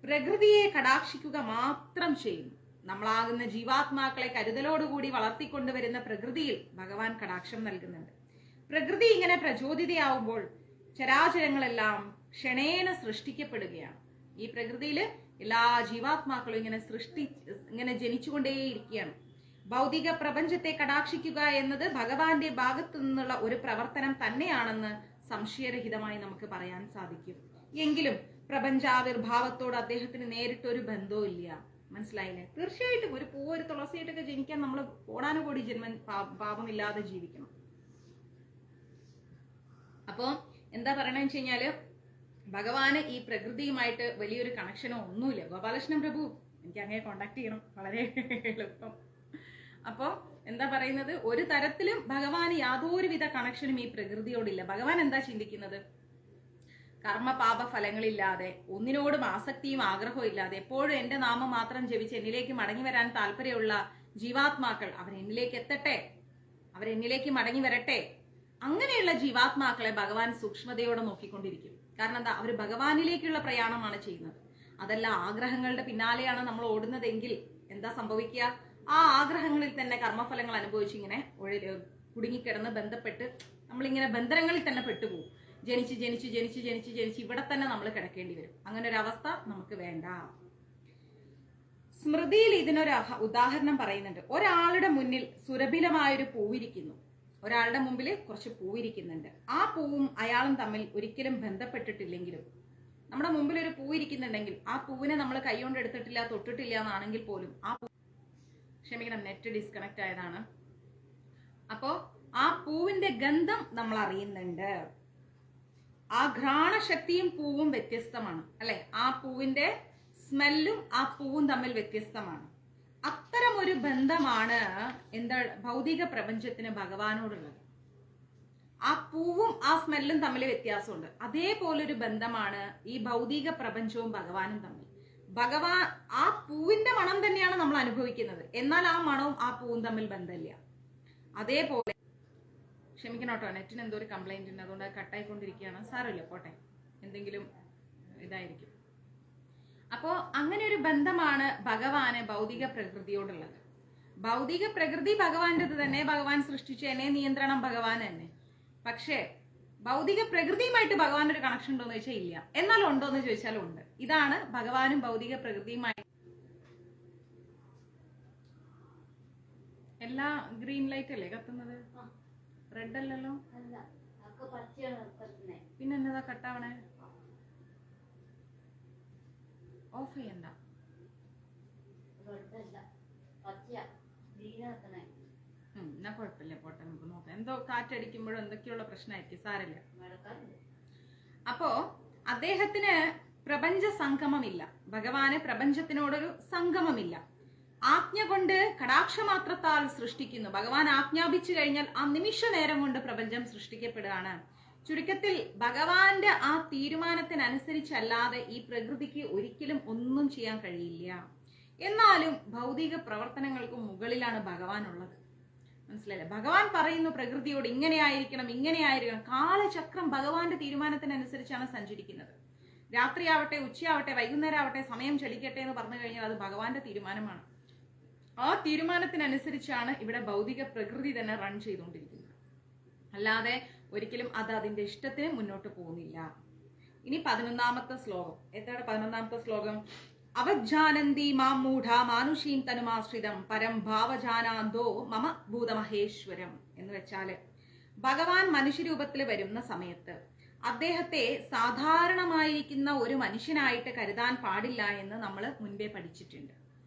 പ്രകൃതിയെ കടാക്ഷിക്കുക മാത്രം ചെയ്യുന്നു. നമ്മളാകുന്ന ജീവാത്മാക്കളെ കരുതലോടുകൂടി വളർത്തിക്കൊണ്ടുവരുന്ന പ്രകൃതിയിൽ ഭഗവാൻ കടാക്ഷം നൽകുന്നുണ്ട്. പ്രകൃതി ഇങ്ങനെ പ്രചോദിതയാവുമ്പോൾ ചരാചരങ്ങളെല്ലാം ക്ഷണേന സൃഷ്ടിക്കപ്പെടുകയാണ്. ഈ പ്രകൃതിയിൽ എല്ലാ ജീവാത്മാക്കളും ഇങ്ങനെ ജനിച്ചുകൊണ്ടേയിരിക്കുകയാണ്. ഭൗതിക പ്രപഞ്ചത്തെ കടാക്ഷിക്കുക എന്നത് ഭഗവാന്റെ ഭാഗത്തു നിന്നുള്ള ഒരു പ്രവർത്തനം തന്നെയാണെന്ന് സംശയരഹിതമായി നമുക്ക് പറയാൻ സാധിക്കും. എങ്കിലും പ്രപഞ്ചാവിർഭാവത്തോട് അദ്ദേഹത്തിന് നേരിട്ടൊരു ബന്ധവും ഇല്ല. മനസ്സിലായില്ലേ? തീർച്ചയായിട്ടും ഒരു പൂവ്, ഒരു തുളസിയായിട്ടൊക്കെ ജനിക്കാൻ നമ്മൾ കോടാനുകോടി ജന്മം പാപമില്ലാതെ ജീവിക്കണം. അപ്പോ എന്താ പറയണെന്ന് വെച്ച് കഴിഞ്ഞാല്, ഭഗവാന് ഈ പ്രകൃതിയുമായിട്ട് വലിയൊരു കണക്ഷനോ ഒന്നുമില്ല. ഗോപാലകൃഷ്ണൻ പ്രഭു, എനിക്ക് അങ്ങനെ കോണ്ടാക്ട് ചെയ്യണം, വളരെ എളുപ്പം. അപ്പോ എന്താ പറയുന്നത്, ഒരു തരത്തിലും ഭഗവാന് യാതൊരുവിധ കണക്ഷനും ഈ പ്രകൃതിയോടില്ല. ഭഗവാൻ എന്താ ചിന്തിക്കുന്നത്, കർമ്മപാപ ഫലങ്ങളില്ലാതെ ഒന്നിനോടും ആസക്തിയും ആഗ്രഹവും ഇല്ലാതെ എപ്പോഴും എന്റെ നാമം മാത്രം ജപിച്ച് എന്നിലേക്ക് മടങ്ങി വരാൻ താല്പര്യമുള്ള ജീവാത്മാക്കൾ അവരെന്നിലേക്ക് എത്തട്ടെ, അവരെന്നിലേക്ക് മടങ്ങി വരട്ടെ. അങ്ങനെയുള്ള ജീവാത്മാക്കളെ ഭഗവാൻ സൂക്ഷ്മതയോടെ നോക്കിക്കൊണ്ടിരിക്കും. കാരണം എന്താ, അവർ ഭഗവാനിലേക്കുള്ള പ്രയാണമാണ് ചെയ്യുന്നത്. അതല്ല ആഗ്രഹങ്ങളുടെ പിന്നാലെയാണ് നമ്മൾ ഓടുന്നതെങ്കിൽ എന്താ സംഭവിക്കുക, ആ ആഗ്രഹങ്ങളിൽ തന്നെ കർമ്മഫലങ്ങൾ അനുഭവിച്ച് ഇങ്ങനെ കുടുങ്ങിക്കിടന്ന് ബന്ധപ്പെട്ട് നമ്മളിങ്ങനെ ബന്ധനങ്ങളിൽ തന്നെ പെട്ടുപോകും. ജനിച്ച് ജനിച്ച് ജനിച്ച് ജനിച്ച് ജനിച്ച് ഇവിടെ തന്നെ നമ്മൾ കിടക്കേണ്ടി വരും. അങ്ങനെ ഒരു അവസ്ഥ നമുക്ക് വേണ്ട. സ്മൃതിയിൽ ഇതിനൊരു ഉദാഹരണം പറയുന്നുണ്ട്. ഒരാളുടെ മുന്നിൽ സുരഭിലമായൊരു പൂവിരിക്കുന്നു. ഒരാളുടെ മുമ്പിൽ കുറച്ച് പൂവിരിക്കുന്നുണ്ട്. ആ പൂവും അയാളും തമ്മിൽ ഒരിക്കലും ബന്ധപ്പെട്ടിട്ടില്ലെങ്കിലും, നമ്മുടെ മുമ്പിൽ ഒരു പൂവിരിക്കുന്നുണ്ടെങ്കിൽ ആ പൂവിനെ നമ്മൾ കൈകൊണ്ട് എടുത്തിട്ടില്ല, തൊട്ടിട്ടില്ല എന്നാണെങ്കിൽ പോലും ക്ഷമിക്കണം, നെറ്റ് ഡിസ്കണക്ട് ആയതാണ്. അപ്പോ ആ പൂവിന്റെ ഗന്ധം നമ്മൾ അറിയുന്നുണ്ട്. ആ ഘ്രാണശക്തിയും പൂവും വ്യത്യസ്തമാണ് അല്ലെ? ആ പൂവിന്റെ സ്മെല്ലും ആ പൂവും തമ്മിൽ വ്യത്യസ്തമാണ്. അത്തരം ഒരു ബന്ധമാണ് എന്താ ഭൗതിക പ്രപഞ്ചത്തിന് ഭഗവാനോടുള്ളത്. ആ പൂവും ആ സ്മെല്ലും തമ്മിൽ വ്യത്യാസമുണ്ട്. അതേപോലൊരു ബന്ധമാണ് ഈ ഭൗതിക പ്രപഞ്ചവും ഭഗവാനും തമ്മിൽ. ഭഗവാൻ ആ പൂവിന്റെ മണം തന്നെയാണ് നമ്മൾ അനുഭവിക്കുന്നത്, എന്നാൽ ആ മണവും ആ പൂവും തമ്മിൽ ബന്ധമില്ല. അതേപോലെ ക്ഷമിക്കണം കേട്ടോ, നെറ്റിന് എന്തോ ഒരു കംപ്ലൈന്റ് ഉണ്ട്, അതുകൊണ്ട് കട്ടായിക്കൊണ്ടിരിക്കുകയാണ്. സാരമില്ല, പോട്ടെ, എന്തെങ്കിലും ഇതായിരിക്കും. അപ്പോ അങ്ങനെ ഒരു ബന്ധമാണ് ഭഗവാന് ഭൗതിക പ്രകൃതിയോടുള്ളത്. ഭൗതിക പ്രകൃതി ഭഗവാന്റേത് തന്നെ, ഭഗവാൻ സൃഷ്ടിച്ചതിനെ, നിയന്ത്രണം ഭഗവാൻ തന്നെ. പക്ഷേ ഭൗതിക പ്രകൃതിയുമായിട്ട് ഭഗവാൻ ഒരു കണക്ഷൻ ഉണ്ടോ എന്ന് ചോദിച്ചാൽ ഇല്ല, എന്നാലും ഉണ്ടോ എന്ന് ചോദിച്ചാലും ഉണ്ട്. ഇതാണ് ഭഗവാനും ഭൗതിക പ്രകൃതിയുമായി. എല്ലാ ഗ്രീൻ ലൈറ്റ് അല്ലേ കത്തുന്നത്? റെഡ് അല്ലല്ലോ, പിന്നെ എന്നതാ കട്ടാവണേ? ഓഫ് ചെയ്യണ്ട. എന്നാ കുഴപ്പമില്ല, പോട്ടെ, നമുക്ക് നോക്കാം. എന്തോ കാറ്റടിക്കുമ്പോഴും എന്തൊക്കെയുള്ള പ്രശ്നമായിരിക്കും, സാരമില്ല. അപ്പോ അദ്ദേഹത്തിന് പ്രപഞ്ച സംഗമമില്ല, ഭഗവാന് പ്രപഞ്ചത്തിനോടൊരു സംഗമമില്ല. ആജ്ഞ കൊണ്ട് കടാക്ഷമാത്രത്താൽ സൃഷ്ടിക്കുന്നു. ഭഗവാൻ ആജ്ഞാപിച്ചു കഴിഞ്ഞാൽ ആ നിമിഷ നേരം കൊണ്ട് പ്രപഞ്ചം സൃഷ്ടിക്കപ്പെടുകയാണ്. ചുരുക്കത്തിൽ ഭഗവാന്റെ ആ തീരുമാനത്തിനനുസരിച്ചല്ലാതെ ഈ പ്രകൃതിക്ക് ഒരിക്കലും ഒന്നും ചെയ്യാൻ കഴിയില്ല. എന്നാലും ഭൗതിക പ്രവർത്തനങ്ങൾക്ക് മുകളിലാണ് ഭഗവാൻ ഉള്ളത്. മനസ്സിലായില്ലേ? ഭഗവാൻ പറയുന്നു പ്രകൃതിയോട് ഇങ്ങനെയായിരിക്കണം, ഇങ്ങനെയായിരിക്കണം. കാലചക്രം ഭഗവാന്റെ തീരുമാനത്തിനനുസരിച്ചാണ് സഞ്ചരിക്കുന്നത്. രാത്രിയാവട്ടെ, ഉച്ചയാവട്ടെ, വൈകുന്നേരം ആവട്ടെ, സമയം ചലിക്കട്ടെ എന്ന് പറഞ്ഞു കഴിഞ്ഞാൽ അത് ഭഗവാന്റെ തീരുമാനമാണ്. ആ തീരുമാനത്തിനനുസരിച്ചാണ് ഇവിടെ ഭൗതിക പ്രകൃതി തന്നെ റൺ ചെയ്തുകൊണ്ടിരിക്കുന്നത്. അല്ലാതെ ഒരിക്കലും അത് അതിന്റെ ഇഷ്ടത്തിന് മുന്നോട്ട് പോകുന്നില്ല. ഇനി 11ാമത്തെ ശ്ലോകം. എന്താണ് 11ാമത്തെ ശ്ലോകം? അവജാനന്തി മാം മൂഢ മാനുഷീം തനുമാശ്രിതം പരം ഭാവജാനാന്തോ മമ ഭൂതമഹേശ്വരം എന്ന് വെച്ചാല്, ഭഗവാൻ മനുഷ്യരൂപത്തിൽ വരുന്ന സമയത്ത് അദ്ദേഹത്തെ സാധാരണമായിരിക്കുന്ന ഒരു മനുഷ്യനായിട്ട് കരുതാൻ പാടില്ല എന്ന് നമ്മൾ മുൻപേ പഠിച്ചിട്ടുണ്ട്.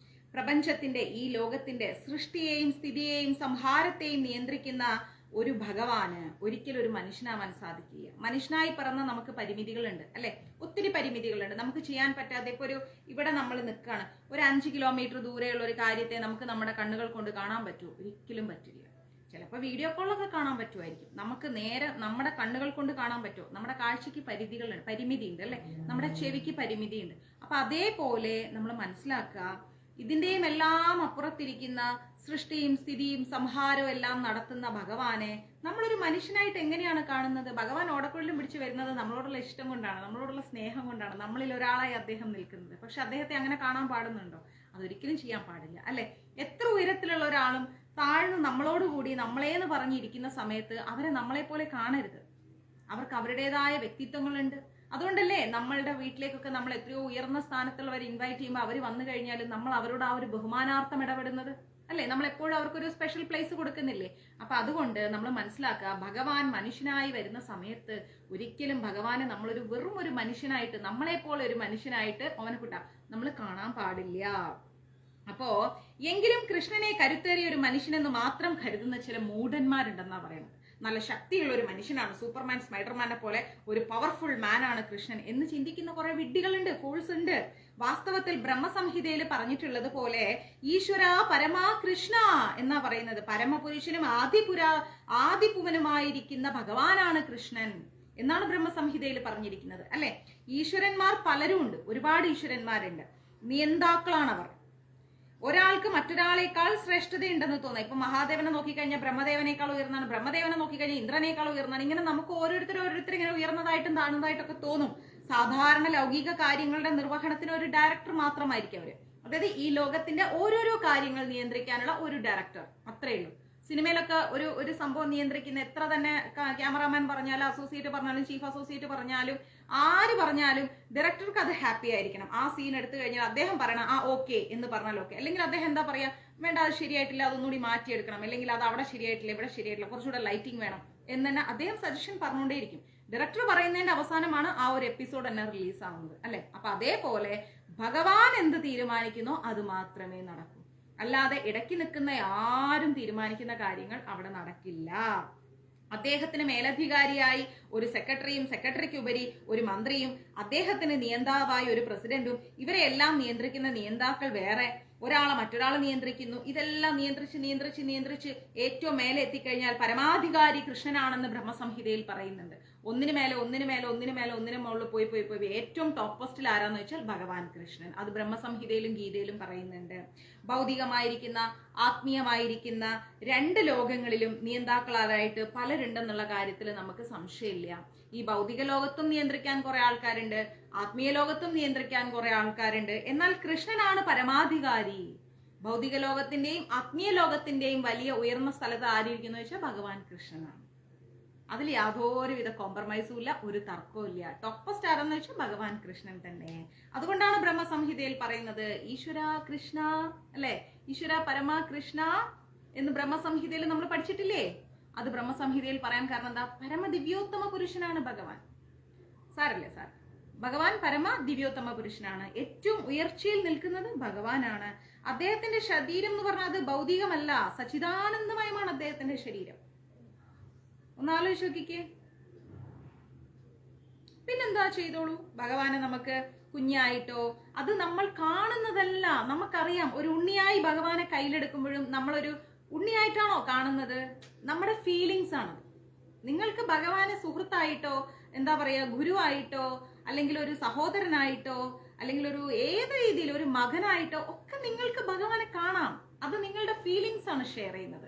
പ്രപഞ്ചത്തിന്റെ, ഈ ലോകത്തിന്റെ സൃഷ്ടിയെയും സ്ഥിതിയെയും സംഹാരത്തെയും നിയന്ത്രിക്കുന്ന ഒരു ഭഗവാന് ഒരിക്കലും ഒരു മനുഷ്യനാവാൻ സാധിക്കില്ല. മനുഷ്യനായി പിറന്ന നമുക്ക് പരിമിതികളുണ്ട്, അല്ലെ? ഒത്തിരി പരിമിതികളുണ്ട്. നമുക്ക് ചെയ്യാൻ പറ്റാതെ, ഇപ്പൊ ഇവിടെ നമ്മൾ നിൽക്കുകയാണ്, ഒരു 5 കിലോമീറ്റർ ദൂരെയുള്ള ഒരു കാര്യത്തെ നമുക്ക് നമ്മുടെ കണ്ണുകൾ കൊണ്ട് കാണാൻ പറ്റുമോ? ഒരിക്കലും പറ്റില്ല. ചിലപ്പോൾ വീഡിയോ കോളൊക്കെ കാണാൻ പറ്റുമായിരിക്കും. നമുക്ക് നേരെ നമ്മുടെ കണ്ണുകൾ കൊണ്ട് കാണാൻ പറ്റുമോ? നമ്മുടെ കാഴ്ചക്ക് പരിമിതികളുണ്ട്, പരിമിതിയുണ്ട്, അല്ലെ? നമ്മുടെ ചെവിക്ക് പരിമിതിയുണ്ട്. അപ്പൊ അതേപോലെ നമ്മൾ മനസ്സിലാക്കുക, ഇതിന്റെയും എല്ലാം അപ്പുറത്തിരിക്കുന്ന സൃഷ്ടിയും സ്ഥിതിയും സംഹാരവും എല്ലാം നടത്തുന്ന ഭഗവാനെ നമ്മളൊരു മനുഷ്യനായിട്ട് എങ്ങനെയാണ് കാണുന്നത്? ഭഗവാൻ ഓടക്കുഴലും പിടിച്ചു വരുന്നത് നമ്മളോടുള്ള ഇഷ്ടം കൊണ്ടാണ്, നമ്മളോടുള്ള സ്നേഹം കൊണ്ടാണ് നമ്മളിൽ ഒരാളായി അദ്ദേഹം നിൽക്കുന്നത്. പക്ഷെ അദ്ദേഹത്തെ അങ്ങനെ കാണാൻ പാടുന്നുണ്ടോ? അതൊരിക്കലും ചെയ്യാൻ പാടില്ല, അല്ലെ? എത്ര ഉയരത്തിലുള്ള ഒരാളും താഴ്ന്ന് നമ്മളോടുകൂടി നമ്മളേന്ന് പറഞ്ഞിരിക്കുന്ന സമയത്ത് അവരെ നമ്മളെ പോലെ കാണരുത്. അവർക്ക് അവരുടേതായ വ്യക്തിത്വങ്ങളുണ്ട്. അതുകൊണ്ടല്ലേ നമ്മളുടെ വീട്ടിലേക്കൊക്കെ നമ്മൾ എത്രയോ ഉയർന്ന സ്ഥാനത്തുള്ളവരെ ഇൻവൈറ്റ് ചെയ്യുമ്പോൾ അവർ വന്നു കഴിഞ്ഞാലും നമ്മൾ അവരോട് ആ ഒരു ബഹുമാനാർത്ഥം ഇടപെടുന്നത്, അല്ലെ? നമ്മൾ എപ്പോഴും അവർക്കൊരു സ്പെഷ്യൽ പ്ലേസ് കൊടുക്കുന്നില്ലേ? അപ്പൊ അതുകൊണ്ട് നമ്മൾ മനസ്സിലാക്കുക, ഭഗവാൻ മനുഷ്യനായി വരുന്ന സമയത്ത് ഒരിക്കലും ഭഗവാനെ നമ്മളൊരു വെറും ഒരു മനുഷ്യനായിട്ട്, നമ്മളെ പോലെ ഒരു മനുഷ്യനായിട്ട് ഓനക്കുട്ട നമ്മൾ കാണാൻ പാടില്ല. അപ്പോ എങ്കിലും കൃഷ്ണനെ കരുത്തേറിയ ഒരു മനുഷ്യനെന്ന് മാത്രം കരുതുന്ന ചില മൂഢന്മാരുണ്ടെന്നാ പറയുന്നത്. നല്ല ശക്തിയുള്ള ഒരു മനുഷ്യനാണ്, സൂപ്പർമാൻ, സ്പൈഡർമാനെ പോലെ ഒരു പവർഫുൾ മാനാണ് കൃഷ്ണൻ എന്ന് ചിന്തിക്കുന്ന കുറെ വിഡ്ഢികളുണ്ട്, ഫൂൾസ് ഉണ്ട്. വാസ്തവത്തിൽ ബ്രഹ്മസംഹിതയിൽ പറഞ്ഞിട്ടുള്ളത് പോലെ ഈശ്വര പരമാ കൃഷ്ണ എന്നാ പറയുന്നത്. പരമപുരുഷനും ആദിപുവനുമായിരിക്കുന്ന ഭഗവാനാണ് കൃഷ്ണൻ എന്നാണ് ബ്രഹ്മസംഹിതയിൽ പറഞ്ഞിരിക്കുന്നത്, അല്ലെ? ഈശ്വരന്മാർ പലരും ഉണ്ട്, ഒരുപാട് ഈശ്വരന്മാരുണ്ട്. നിയന്താക്കളാണവർ. ഒരാൾക്ക് മറ്റൊരാളേക്കാൾ ശ്രേഷ്ഠതയുണ്ടെന്ന് തോന്നുക. ഇപ്പൊ മഹാദേവനെ നോക്കിക്കഴിഞ്ഞാൽ ബ്രഹ്മദേവനേക്കാൾ ഉയർന്നാണ്, ബ്രഹ്മദേവനെ നോക്കിക്കഴിഞ്ഞാൽ ഇന്ദ്രനേക്കാൾ ഉയർന്നാണ്. ഇങ്ങനെ നമുക്ക് ഓരോരുത്തർ ഇങ്ങനെ ഉയർന്നതായിട്ടും താഴ്ന്നതായിട്ടൊക്കെ തോന്നും. സാധാരണ ലൗകിക കാര്യങ്ങളുടെ നിർവഹണത്തിന് ഒരു ഡയറക്ടർ മാത്രമായിരിക്കും അവര്. അതായത് ഈ ലോകത്തിന്റെ ഓരോരോ കാര്യങ്ങൾ നിയന്ത്രിക്കാനുള്ള ഒരു ഡയറക്ടർ, അത്രേ ഉള്ളൂ. സിനിമയിലൊക്കെ ഒരു സംഭവം നിയന്ത്രിക്കുന്ന എത്ര തന്നെ ക്യാമറാമാൻ പറഞ്ഞാലും, അസോസിയേറ്റ് പറഞ്ഞാലും, ചീഫ് അസോസിയേറ്റ് പറഞ്ഞാലും, ആര് പറഞ്ഞാലും ഡയറക്ടർക്ക് അത് ഹാപ്പി ആയിരിക്കണം. ആ സീൻ എടുത്തു കഴിഞ്ഞാൽ അദ്ദേഹം പറയണം ആ ഓക്കെ എന്ന് പറഞ്ഞാൽ ഓക്കെ. അല്ലെങ്കിൽ അദ്ദേഹം എന്താ പറയാ, വേണ്ട അത് ശരിയായിട്ടില്ല, അതൊന്നുകൂടി മാറ്റിയെടുക്കണം, അല്ലെങ്കിൽ അത് അവിടെ ശരിയായിട്ടില്ല, ഇവിടെ ശരിയായിട്ടില്ല, കുറച്ചുകൂടെ ലൈറ്റിംഗ് വേണം എന്ന് തന്നെ അദ്ദേഹം സജഷൻ പറഞ്ഞുകൊണ്ടേയിരിക്കും. ഡയറക്ടർ പറയുന്നതിന്റെ അവസാനമാണ് ആ ഒരു എപ്പിസോഡ് തന്നെ റിലീസ് ആവുന്നത്, അല്ലെ? അപ്പൊ അതേപോലെ ഭഗവാൻ എന്ത് തീരുമാനിക്കുന്നോ അത് മാത്രമേ നടക്കൂ. അല്ലാതെ ഇടയ്ക്ക് നിൽക്കുന്ന ആരും തീരുമാനിക്കുന്ന കാര്യങ്ങൾ അവിടെ നടക്കില്ല. അദ്ദേഹത്തിന് മേലധികാരിയായി ഒരു സെക്രട്ടറിയും, സെക്രട്ടറിക്ക് ഉപരി ഒരു മന്ത്രിയും, അദ്ദേഹത്തിന് നിയന്താവായ ഒരു പ്രസിഡന്റും, ഇവരെ എല്ലാം നിയന്ത്രിക്കുന്ന നിയന്താക്കൾ വേറെ, ഒരാളെ മറ്റൊരാളെ നിയന്ത്രിക്കുന്നു. ഇതെല്ലാം നിയന്ത്രിച്ച് ഏറ്റവും മേലെ എത്തിക്കഴിഞ്ഞാൽ പരമാധികാരി കൃഷ്ണനാണെന്ന് ബ്രഹ്മസംഹിതയിൽ പറയുന്നുണ്ട്. ഒന്നിനു മേലെ ഒന്നിനു മുകളിൽ പോയി ഏറ്റവും ടോപ്പസ്റ്റിൽ ആരാന്ന് വെച്ചാൽ ഭഗവാൻ കൃഷ്ണൻ. അത് ബ്രഹ്മസംഹിതയിലും ഗീതയിലും പറയുന്നുണ്ട്. ഭൗതികമായിരിക്കുന്ന ആത്മീയമായിരിക്കുന്ന രണ്ട് ലോകങ്ങളിലും നിയന്താക്കളായിട്ട് പലരുണ്ടെന്നുള്ള കാര്യത്തിൽ നമുക്ക് സംശയമില്ല. ഈ ഭൗതിക ലോകത്തും നിയന്ത്രിക്കാൻ കുറെ ആൾക്കാരുണ്ട്, ആത്മീയ ലോകത്തും നിയന്ത്രിക്കാൻ കുറെ ആൾക്കാരുണ്ട്. എന്നാൽ കൃഷ്ണനാണ് പരമാധികാരി. ഭൗതിക ലോകത്തിന്റെയും ആത്മീയ ലോകത്തിന്റെയും വലിയ ഉയർന്ന സ്ഥലത്ത് ആരിയിരിക്കുന്നു വെച്ചാൽ ഭഗവാൻ കൃഷ്ണനാണ്. അതിൽ യാതൊരുവിധ കോംപ്രമൈസും ഇല്ല, ഒരു തർക്കവും ഇല്ല. ടോപ്പസ്റ്റ് ആരെന്ന് വെച്ചാൽ ഭഗവാൻ കൃഷ്ണൻ തന്നെ. അതുകൊണ്ടാണ് ബ്രഹ്മസംഹിതയിൽ പറയുന്നത് ഈശ്വര കൃഷ്ണ, അല്ലെ? ഈശ്വര പരമ കൃഷ്ണ എന്ന് ബ്രഹ്മസംഹിതയിൽ നമ്മൾ പഠിച്ചിട്ടില്ലേ? അത് ബ്രഹ്മസംഹിതയിൽ പറയാൻ കാരണം എന്താ? പരമ ദിവ്യോത്തമ പുരുഷനാണ് ഭഗവാൻ. സാരല്ലേ സാർ? ഭഗവാൻ പരമ ദിവ്യോത്തമ പുരുഷനാണ്. ഏറ്റവും ഉയർച്ചയിൽ നിൽക്കുന്നത് ഭഗവാനാണ്. അദ്ദേഹത്തിന്റെ ശരീരം എന്ന് പറഞ്ഞാൽ അത് ഭൗതികമല്ല, സച്ചിദാനന്ദമയമാണ് അദ്ദേഹത്തിന്റെ ശരീരം. ഒന്ന് ആലോചിച്ച് നോക്കിക്കേ. പിന്നെന്താ ചെയ്തോളൂ. ഭഗവാനെ നമുക്ക് കുഞ്ഞായിട്ടോ, അത് നമ്മൾ കാണുന്നതല്ല, നമുക്കറിയാം. ഒരു ഉണ്ണിയായി ഭഗവാനെ കയ്യിലെടുക്കുമ്പോഴും നമ്മളൊരു ഉണ്ണിയായിട്ടാണോ കാണുന്നത്? നമ്മുടെ ഫീലിങ്സ് ആണ്. നിങ്ങൾക്ക് ഭഗവാനെ സുഹൃത്തായിട്ടോ, എന്താ പറയാ, ഗുരുവായിട്ടോ, അല്ലെങ്കിൽ ഒരു സഹോദരനായിട്ടോ, അല്ലെങ്കിൽ ഒരു ഏത് രീതിയിൽ ഒരു മകനായിട്ടോ ഒക്കെ നിങ്ങൾക്ക് ഭഗവാനെ കാണാം. അത് നിങ്ങളുടെ ഫീലിങ്സ് ആണ് ഷെയർ ചെയ്യുന്നത്.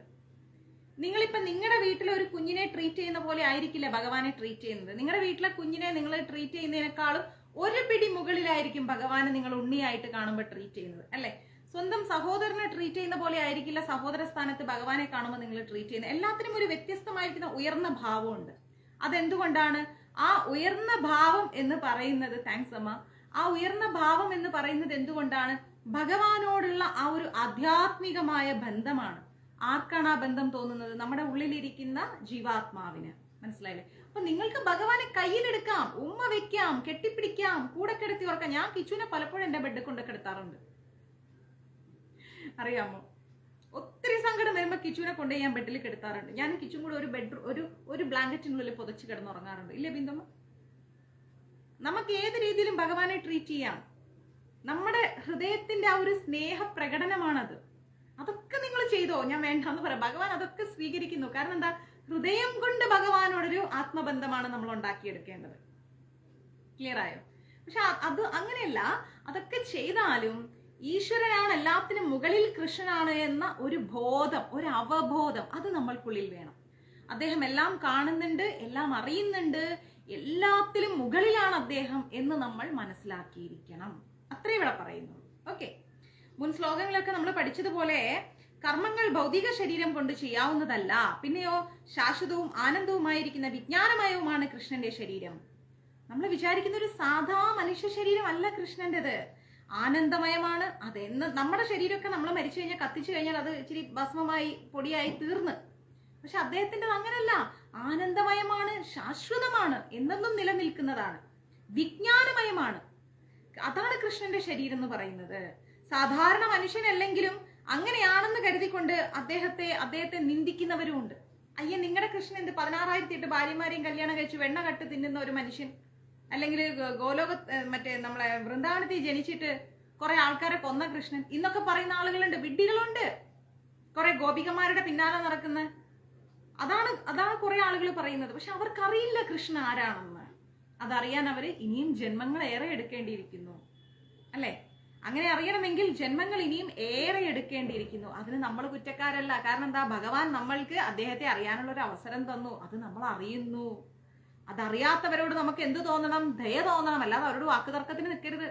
നിങ്ങളിപ്പോ നിങ്ങളുടെ വീട്ടിലെ ഒരു കുഞ്ഞിനെ ട്രീറ്റ് ചെയ്യുന്ന പോലെ ആയിരിക്കില്ല ഭഗവാനെ ട്രീറ്റ് ചെയ്യുന്നത്. നിങ്ങളുടെ വീട്ടിലെ കുഞ്ഞിനെ നിങ്ങൾ ട്രീറ്റ് ചെയ്യുന്നതിനേക്കാളും ഒരു പിടി മുകളിലായിരിക്കും ഭഗവാനെ നിങ്ങൾ ഉണ്ണിയായിട്ട് കാണുമ്പോൾ ട്രീറ്റ് ചെയ്യുന്നത്, അല്ലെ? സ്വന്തം സഹോദരനെ ട്രീറ്റ് ചെയ്യുന്ന പോലെ ആയിരിക്കില്ല സഹോദര സ്ഥാനത്ത് ഭഗവാനെ കാണുമ്പോൾ നിങ്ങൾ ട്രീറ്റ് ചെയ്യുന്നത്. എല്ലാത്തിനും ഒരു വ്യത്യസ്തമായിരിക്കുന്ന ഉയർന്ന ഭാവമുണ്ട്. അതെന്തുകൊണ്ടാണ്? ആ ഉയർന്ന ഭാവം എന്ന് പറയുന്നത്, താങ്ക്സ് അമ്മ, ആ ഉയർന്ന ഭാവം എന്ന് പറയുന്നത് എന്തുകൊണ്ടാണ്? ഭഗവാനോടുള്ള ആ ഒരു ആധ്യാത്മികമായ ബന്ധമാണ്. ആർക്കാണ് ആ ബന്ധം തോന്നുന്നത്? നമ്മുടെ ഉള്ളിലിരിക്കുന്ന ജീവാത്മാവിന്. മനസ്സിലായില്ലേ? അപ്പൊ നിങ്ങൾക്ക് ഭഗവാനെ കയ്യിലെടുക്കാം, ഉമ്മ വെക്കാം, കെട്ടിപ്പിടിക്കാം, കൂടെ കിടത്തി ഉറക്കാം. ഞാൻ കിച്ചുവിനെ പലപ്പോഴും എന്റെ ബെഡ് കൊണ്ട് കിടത്താറുണ്ട്, അറിയാമോ? ഒത്തിരി സങ്കടം വരുമ്പോ കിച്ചുവിനെ കൊണ്ട് ഞാൻ ബെഡിൽ കിടത്താറുണ്ട്. ഞാൻ കിച്ചും കൂടെ ഒരു ബ്ലാങ്കറ്റിനുള്ളിൽ പുതച്ച് കിടന്നുറങ്ങാറുണ്ട്. ഇല്ലേ ബിന്ദുമ്മ? നമുക്ക് ഏത് രീതിയിലും ഭഗവാനെ ട്രീറ്റ് ചെയ്യാം. നമ്മുടെ ഹൃദയത്തിന്റെ ആ ഒരു സ്നേഹ പ്രകടനമാണത്. അതൊക്കെ നിങ്ങൾ ചെയ്തോ, ഞാൻ വേണ്ടെന്ന് പറയാം. ഭഗവാൻ അതൊക്കെ സ്വീകരിക്കുന്നു. കാരണം എന്താ? ഹൃദയം കൊണ്ട് ഭഗവാനോടൊരു ആത്മബന്ധമാണ് നമ്മൾ ഉണ്ടാക്കിയെടുക്കേണ്ടത്. ക്ലിയർ ആയോ? പക്ഷെ അത് അങ്ങനെയല്ല. അതൊക്കെ ചെയ്താലും ഈശ്വരനാണ് എല്ലാത്തിനും മുകളിൽ കൃഷ്ണനാണ് എന്ന ഒരു ബോധം, ഒരു അവബോധം അത് നമ്മൾക്കുള്ളിൽ വേണം. അദ്ദേഹം എല്ലാം കാണുന്നുണ്ട്, എല്ലാം അറിയുന്നുണ്ട്, എല്ലാത്തിലും മുകളിലാണ് അദ്ദേഹം എന്ന് നമ്മൾ മനസ്സിലാക്കിയിരിക്കണം. അത്രേ ഇവിടെ പറയുന്നു. ഓക്കെ, മുൻ ശ്ലോകങ്ങളിലൊക്കെ നമ്മൾ പഠിച്ചതുപോലെ കർമ്മങ്ങൾ ഭൗതിക ശരീരം കൊണ്ട് ചെയ്യാവുന്നതല്ല. പിന്നെയോ ശാശ്വതവും ആനന്ദവുമായിരിക്കുന്ന വിജ്ഞാനമയവുമാണ് കൃഷ്ണന്റെ ശരീരം. നമ്മൾ വിചാരിക്കുന്ന ഒരു സാധാ മനുഷ്യ ശരീരം അല്ല കൃഷ്ണന്റേത്. ആനന്ദമയമാണ്. അതെന്ന് നമ്മുടെ ശരീരമൊക്കെ നമ്മൾ മരിച്ചു കഴിഞ്ഞാൽ, കത്തിച്ചു കഴിഞ്ഞാൽ അത് ഇച്ചിരി ഭസ്മമായി പൊടിയായി തീർന്ന്. പക്ഷെ അദ്ദേഹത്തിൻ്റെത് അങ്ങനല്ല. ആനന്ദമയമാണ്, ശാശ്വതമാണ്, എന്നെന്നും നിലനിൽക്കുന്നതാണ്, വിജ്ഞാനമയമാണ്. അതാണ് കൃഷ്ണന്റെ ശരീരം എന്ന് പറയുന്നത്. സാധാരണ മനുഷ്യനല്ലെങ്കിലും അങ്ങനെയാണെന്ന് കരുതിക്കൊണ്ട് അദ്ദേഹത്തെ നിന്ദിക്കുന്നവരുമുണ്ട്. അയ്യ, നിങ്ങളുടെ കൃഷ്ണൻ എന്ത് 16,008 ഭാര്യമാരെയും കല്യാണം കഴിച്ച് വെണ്ണ കട്ട് തിന്നുന്ന ഒരു മനുഷ്യൻ, അല്ലെങ്കിൽ ഗോലോക മറ്റേ നമ്മളെ വൃന്ദാവനത്തിൽ ജനിച്ചിട്ട് കുറെ ആൾക്കാരെ കൊന്ന കൃഷ്ണൻ ഇന്നൊക്കെ പറയുന്ന ആളുകളുണ്ട്, വിഡ്ഢികളുണ്ട്. കുറെ ഗോപികമാരുടെ പിന്നാലെ നടക്കുന്ന അതാണ് കുറെ ആളുകൾ പറയുന്നത്. പക്ഷെ അവർക്കറിയില്ല കൃഷ്ണൻ ആരാണെന്ന്. അതറിയാൻ അവര് ഇനിയും ജന്മങ്ങൾ ഏറെ എടുക്കേണ്ടിയിരിക്കുന്നു, അല്ലെ? അങ്ങനെ അറിയണമെങ്കിൽ ജന്മങ്ങൾ ഇനിയും ഏറെ എടുക്കേണ്ടിയിരിക്കുന്നു. അതിന് നമ്മൾ കുറ്റക്കാരല്ല. കാരണം എന്താ? ഭഗവാൻ നമ്മൾക്ക് അദ്ദേഹത്തെ അറിയാനുള്ള ഒരു അവസരം തന്നു. അത് നമ്മൾ അറിയുന്നു. അതറിയാത്തവരോട് നമുക്ക് എന്ത് തോന്നണം? ദയ തോന്നണം. അല്ലാതെ അവരോട് വാക്കുതർക്കത്തിന് നിൽക്കരുത്.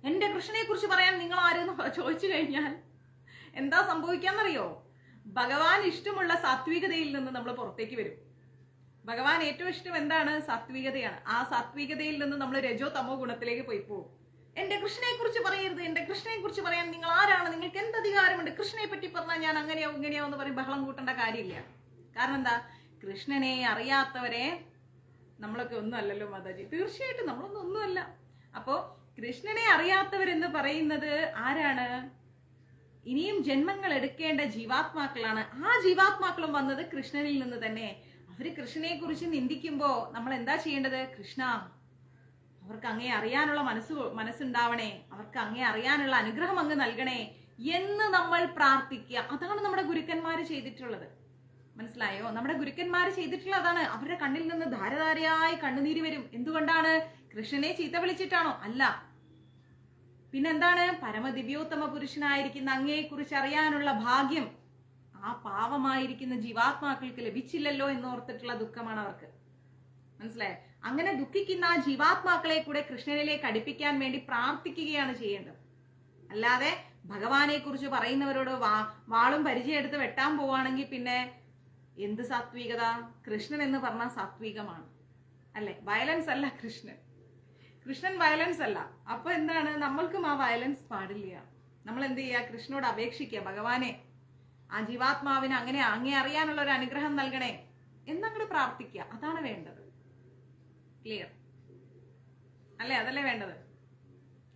എന്റെ കൃഷ്ണനെ കുറിച്ച് പറയാൻ നിങ്ങൾ ആരെന്ന് ചോദിച്ചു കഴിഞ്ഞാൽ എന്താ സംഭവിക്കാന്നറിയോ? ഭഗവാൻ ഇഷ്ടമുള്ള സാത്വികതയിൽ നിന്ന് നമ്മൾ പുറത്തേക്ക് വരും. ഭഗവാൻ ഏറ്റവും ഇഷ്ടം എന്താണ്? സാത്വികതയാണ്. ആ സാത്വികതയിൽ നിന്ന് നമ്മൾ രജോ തമോ ഗുണത്തിലേക്ക് പോയി പോകും. എന്റെ കൃഷ്ണനെ കുറിച്ച് പറയരുത്, എന്റെ കൃഷ്ണനെ കുറിച്ച് പറയാൻ നിങ്ങൾ ആരാണ്? നിങ്ങൾക്ക് എന്ത് അധികാരമുണ്ട്? കൃഷ്ണനെ പറ്റി പറഞ്ഞാൽ ഞാൻ അങ്ങനെയാവും ഇങ്ങനെയാവും എന്ന് പറയും. ബഹളം കൂട്ടേണ്ട കാര്യമില്ല. കാരണം എന്താ? കൃഷ്ണനെ അറിയാത്തവരെ നമ്മളൊക്കെ ഒന്നും അല്ലല്ലോ മാതാജി. തീർച്ചയായിട്ടും നമ്മളൊന്നുമല്ല. അപ്പോ കൃഷ്ണനെ അറിയാത്തവരെന്ന് പറയുന്നത് ആരാണ്? ഇനിയും ജന്മങ്ങൾ എടുക്കേണ്ട ജീവാത്മാക്കളാണ്. ആ ജീവാത്മാക്കളും വന്നത് കൃഷ്ണനിൽ നിന്ന് തന്നെ. അവര് കൃഷ്ണനെ കുറിച്ച് നിന്ദിക്കുമ്പോ നമ്മൾ എന്താ ചെയ്യേണ്ടത്? കൃഷ്ണ, അവർക്ക് അങ്ങേ അറിയാനുള്ള മനസ്സുണ്ടാവണേ, അവർക്ക് അങ്ങേ അറിയാനുള്ള അനുഗ്രഹം അങ്ങ് നൽകണേ എന്ന് നമ്മൾ പ്രാർത്ഥിക്കുക. അതാണ് നമ്മുടെ ഗുരുക്കന്മാര് ചെയ്തിട്ടുള്ളത്. മനസ്സിലായോ? നമ്മുടെ ഗുരുക്കന്മാർ ചെയ്തിട്ടുള്ളതാണ്. അവരുടെ കണ്ണിൽ നിന്ന് ധാരധാരയായി കണ്ണുനീര് വരും. എന്തുകൊണ്ടാണ്? കൃഷ്ണനെ ചീത്ത വിളിച്ചിട്ടാണോ? അല്ല. പിന്നെന്താണ്? പരമദിവ്യോത്തമ പുരുഷനായിരിക്കുന്ന അങ്ങയെ കുറിച്ച് അറിയാനുള്ള ഭാഗ്യം ആ പാവമായിരിക്കുന്ന ജീവാത്മാക്കൾക്ക് ലഭിച്ചില്ലല്ലോ എന്നോർത്തിട്ടുള്ള ദുഃഖമാണ് അവർക്ക്. മനസ്സിലായോ? അങ്ങനെ ദുഃഖിക്കുന്ന ആ ജീവാത്മാക്കളെ കൂടെ കൃഷ്ണനിലേക്ക് അടുപ്പിക്കാൻ വേണ്ടി പ്രാർത്ഥിക്കുകയാണ് ചെയ്യേണ്ടത്. അല്ലാതെ ഭഗവാനെ കുറിച്ച് പറയുന്നവരോട് വാളും പരിചയം എടുത്ത് വെട്ടാൻ പോവാണെങ്കിൽ പിന്നെ എന്ത് സാത്വികത? കൃഷ്ണൻ എന്ന് പറഞ്ഞാൽ സാത്വികമാണ്, അല്ലെ? വയലൻസ് അല്ല കൃഷ്ണൻ. കൃഷ്ണൻ വയലൻസ് അല്ല. അപ്പൊ എന്താണ്? നമ്മൾക്കും ആ വയലൻസ് പാടില്ല. നമ്മൾ എന്ത് ചെയ്യുക? കൃഷ്ണനോട് അപേക്ഷിക്കുക, ഭഗവാനെ ആ ജീവാത്മാവിന് അങ്ങേ അറിയാനുള്ള ഒരു അനുഗ്രഹം നൽകണേ എന്നങ്ങോട്ട് പ്രാർത്ഥിക്കുക. അതാണ് വേണ്ടത്. ക്ലിയർ അല്ലെ? അതല്ലേ വേണ്ടത്.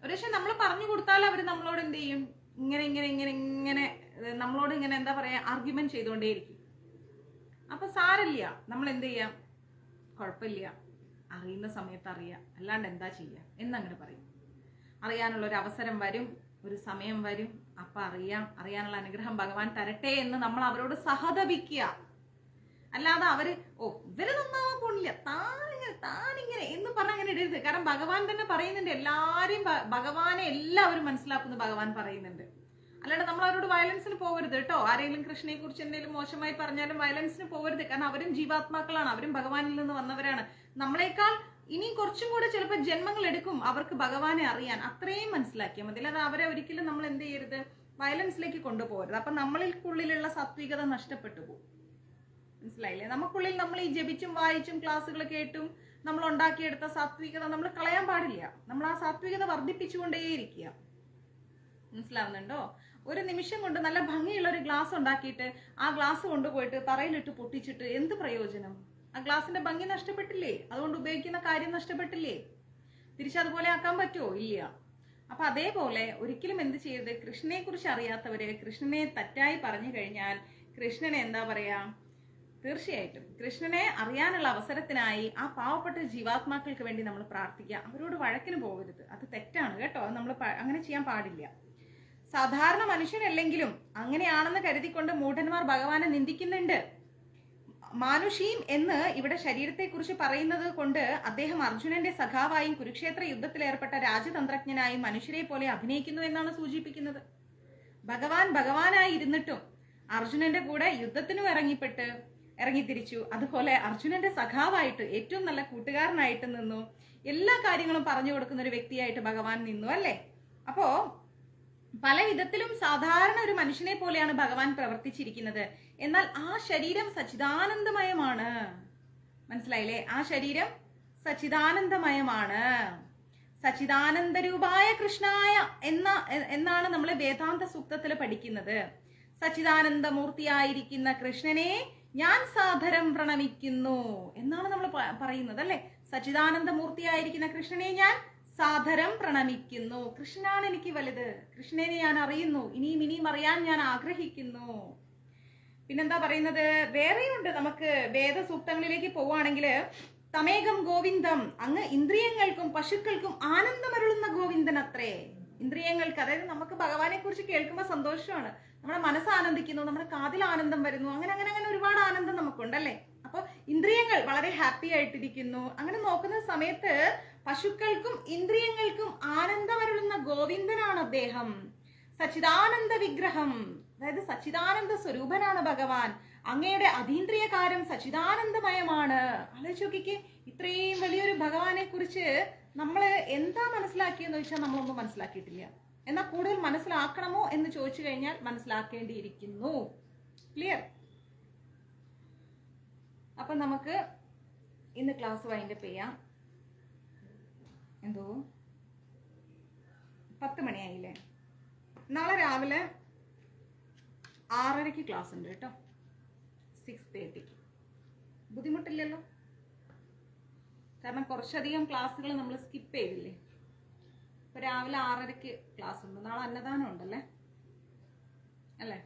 ഒരു പക്ഷെ നമ്മൾ പറഞ്ഞു കൊടുത്താൽ അവർ നമ്മളോട് എന്ത് ചെയ്യും? ഇങ്ങനെ നമ്മളോട് ഇങ്ങനെ എന്താ പറയാ, ആർഗ്യുമെന്റ് ചെയ്തുകൊണ്ടേയിരിക്കും. അപ്പൊ സാരല്ല, നമ്മൾ എന്ത് ചെയ്യാം? കുഴപ്പമില്ല, അറിയുന്ന സമയത്ത് അറിയാം, അല്ലാണ്ട് എന്താ ചെയ്യാ എന്നങ്ങനെ പറയും. അറിയാനുള്ള ഒരു അവസരം വരും, ഒരു സമയം വരും, അപ്പൊ അറിയാനുള്ള അനുഗ്രഹം ഭഗവാൻ തരട്ടെ എന്ന് നമ്മൾ അവരോട് സഹതപിക്കുക. അല്ലാതെ അവര് ഇവര് നന്നാവാൻ പോണില്ല, താനിങ്ങനെ എന്ന് പറഞ്ഞ അങ്ങനെ ഇടരുത്. കാരണം ഭഗവാൻ തന്നെ പറയുന്നുണ്ട്, എല്ലാരെയും ഭഗവാനെ എല്ലാവരും മനസ്സിലാക്കുന്നു ഭഗവാൻ പറയുന്നുണ്ട്. അല്ലാണ്ട് നമ്മൾ അവരോട് വയലൻസിന് പോകരുത് കേട്ടോ. ആരെങ്കിലും കൃഷ്ണനെ കുറിച്ച് എന്തെങ്കിലും മോശമായി പറഞ്ഞാലും വയലൻസിന് പോകരുത്. കാരണം അവരും ജീവാത്മാക്കളാണ്, അവരും ഭഗവാനിൽ നിന്ന് വന്നവരാണ്. നമ്മളെക്കാൾ ഇനി കുറച്ചും കൂടെ ചിലപ്പോൾ ജന്മങ്ങൾ എടുക്കും അവർക്ക് ഭഗവാനെ അറിയാൻ. അത്രയും മനസ്സിലാക്കിയാൽ മതി. അല്ലാതെ അവരെ ഒരിക്കലും നമ്മൾ എന്ത് ചെയ്യരുത്? വയലൻസിലേക്ക് കൊണ്ടുപോകരുത്. അപ്പൊ നമ്മളിൽക്കുള്ളിലുള്ള സാത്വികത നഷ്ടപ്പെട്ടു പോകും. മനസ്സിലായില്ലേ? നമുക്കുള്ളിൽ നമ്മൾ ഈ ജപിച്ചും വായിച്ചും ക്ലാസ്സുകൾ കേട്ടും നമ്മൾ ഉണ്ടാക്കിയെടുത്ത സാത്വികത നമ്മൾ കളയാൻ പാടില്ല. നമ്മൾ ആ സാത്വികത വർദ്ധിപ്പിച്ചുകൊണ്ടേയിരിക്കുക. മനസ്സിലാവുന്നുണ്ടോ? ഒരു നിമിഷം കൊണ്ട് നല്ല ഭംഗിയുള്ള ഒരു ഗ്ലാസ് ഉണ്ടാക്കിയിട്ട് ആ ഗ്ലാസ് കൊണ്ടുപോയിട്ട് തറയിലിട്ട് പൊട്ടിച്ചിട്ട് എന്ത് പ്രയോജനം? ആ ഗ്ലാസിന്റെ ഭംഗി നഷ്ടപ്പെട്ടില്ലേ? അതുകൊണ്ട് ഉപയോഗിക്കുന്ന കാര്യം നഷ്ടപ്പെട്ടില്ലേ? തിരിച്ചതുപോലെ ആക്കാൻ പറ്റുമോ? ഇല്ല. അപ്പൊ അതേപോലെ ഒരിക്കലും എന്ത് ചെയ്യരുത്? കൃഷ്ണനെ കുറിച്ച് അറിയാത്തവര് കൃഷ്ണനെ തെറ്റായി പറഞ്ഞു കഴിഞ്ഞാൽ കൃഷ്ണനെ എന്താ പറയാ, തീർച്ചയായിട്ടും കൃഷ്ണനെ അറിയാനുള്ള അവസരത്തിനായി ആ പാവപ്പെട്ട ജീവാത്മാക്കൾക്ക് വേണ്ടി നമ്മൾ പ്രാർത്ഥിക്കുക. അവരോട് വഴക്കിന് പോകരുത്. അത് തെറ്റാണ് കേട്ടോ. അത് നമ്മൾ അങ്ങനെ ചെയ്യാൻ പാടില്ല. സാധാരണ മനുഷ്യനല്ലെങ്കിലും അങ്ങനെയാണെന്ന് കരുതിക്കൊണ്ട് മൂഢന്മാർ ഭഗവാനെ നിന്ദിക്കുന്നുണ്ട്. മാനുഷീം എന്ന് ഇവിടെ ശരീരത്തെ കുറിച്ച് പറയുന്നത് കൊണ്ട് അദ്ദേഹം അർജുനന്റെ സഖാവായും കുരുക്ഷേത്ര യുദ്ധത്തിൽ ഏർപ്പെട്ട രാജതന്ത്രജ്ഞനായും മനുഷ്യരെ പോലെ അഭിനയിക്കുന്നു എന്നാണ് സൂചിപ്പിക്കുന്നത്. ഭഗവാനായി ഇരുന്നിട്ടും അർജുനന്റെ കൂടെ യുദ്ധത്തിനും ഇറങ്ങിത്തിരിച്ചു. അതുപോലെ അർജുനന്റെ സഖാവായിട്ട് ഏറ്റവും നല്ല കൂട്ടുകാരനായിട്ട് നിന്നു. എല്ലാ കാര്യങ്ങളും പറഞ്ഞു കൊടുക്കുന്ന ഒരു വ്യക്തിയായിട്ട് ഭഗവാൻ നിന്നു, അല്ലേ? അപ്പോ പല വിധത്തിലും സാധാരണ ഒരു മനുഷ്യനെ പോലെയാണ് ഭഗവാൻ പ്രവർത്തിച്ചിരിക്കുന്നത്. എന്നാൽ ആ ശരീരം സച്ചിദാനന്ദമയമാണ്. മനസ്സിലായില്ലേ? ആ ശരീരം സച്ചിദാനന്ദമയമാണ്. സച്ചിദാനന്ദരൂപായ കൃഷ്ണായ എന്നാണ് നമ്മൾ വേദാന്ത സൂക്തത്തിൽ പഠിക്കുന്നത്. സച്ചിദാനന്ദമൂർത്തിയായിരിക്കുന്ന കൃഷ്ണനെ ഞാൻ സാദരം പ്രണമിക്കുന്നു എന്നാണ് നമ്മൾ പറയുന്നത്, അല്ലെ? സച്ചിദാനന്ദമൂർത്തിയായിരിക്കുന്ന കൃഷ്ണനെ ഞാൻ സാദരം പ്രണമിക്കുന്നു. കൃഷ്ണനാണ് എനിക്ക് വലുത്. കൃഷ്ണനെ ഞാൻ അറിയുന്നു. ഇനിയും അറിയാൻ ഞാൻ ആഗ്രഹിക്കുന്നു. പിന്നെന്താ പറയുന്നത്? വേറെയുണ്ട്. നമുക്ക് വേദസൂക്തങ്ങളിലേക്ക് പോവുകയാണെങ്കിൽ തമേകം ഗോവിന്ദം, അങ്ങ് ഇന്ദ്രിയങ്ങൾക്കും പശുക്കൾക്കും ആനന്ദമരുളുന്ന ഗോവിന്ദൻ അത്രേ. ഇന്ദ്രിയങ്ങൾക്ക്, അതായത് നമുക്ക് ഭഗവാനെ കുറിച്ച് കേൾക്കുമ്പോൾ സന്തോഷമാണ്, നമ്മുടെ മനസ്സ് ആനന്ദിക്കുന്നു, നമ്മുടെ കാതിൽ ആനന്ദം വരുന്നു, അങ്ങനെ ഒരുപാട് ആനന്ദം നമുക്കുണ്ടല്ലേ. അപ്പൊ ഇന്ദ്രിയങ്ങൾ വളരെ ഹാപ്പി ആയിട്ടിരിക്കുന്നു. അങ്ങനെ നോക്കുന്ന സമയത്ത് പശുക്കൾക്കും ഇന്ദ്രിയങ്ങൾക്കും ആനന്ദമരുളുന്ന ഗോവിന്ദനാണ് അദ്ദേഹം. സച്ചിദാനന്ദ വിഗ്രഹം, അതായത് സച്ചിദാനന്ദ സ്വരൂപനാണ് ഭഗവാൻ. അങ്ങയുടെ അതീന്ദ്രിയകാരം സച്ചിദാനന്ദമയമാണ്. ആലോചിച്ച് നോക്കിക്കേ, ഇത്രയും വലിയൊരു ഭഗവാനെ കുറിച്ച് നമ്മൾ എന്താ മനസ്സിലാക്കിയെന്ന് ചോദിച്ചാൽ നമ്മളൊന്നും മനസ്സിലാക്കിയിട്ടില്ല. എന്നാൽ കൂടുതൽ മനസ്സിലാക്കണമോ എന്ന് ചോദിച്ചു കഴിഞ്ഞാൽ മനസ്സിലാക്കേണ്ടിയിരിക്കുന്നു. ക്ലിയർ? അപ്പൊ നമുക്ക് ഇന്ന് ക്ലാസ് വൈൻഡപ്പ് ചെയ്യാം. എന്തോ 10 മണിയായില്ലേ? നാളെ രാവിലെ 6:30 ക്ലാസ് ഉണ്ട് കേട്ടോ. 6:30. ബുദ്ധിമുട്ടില്ലല്ലോ? കാരണം കുറച്ചധികം ക്ലാസ്സുകൾ നമ്മൾ സ്കിപ്പ് ചെയ്തില്ലേ. ഇപ്പൊ രാവിലെ 6:30 ക്ലാസ് ഉണ്ട്. നാളെ അന്നദാനം ഉണ്ടല്ലേ, അല്ലേ?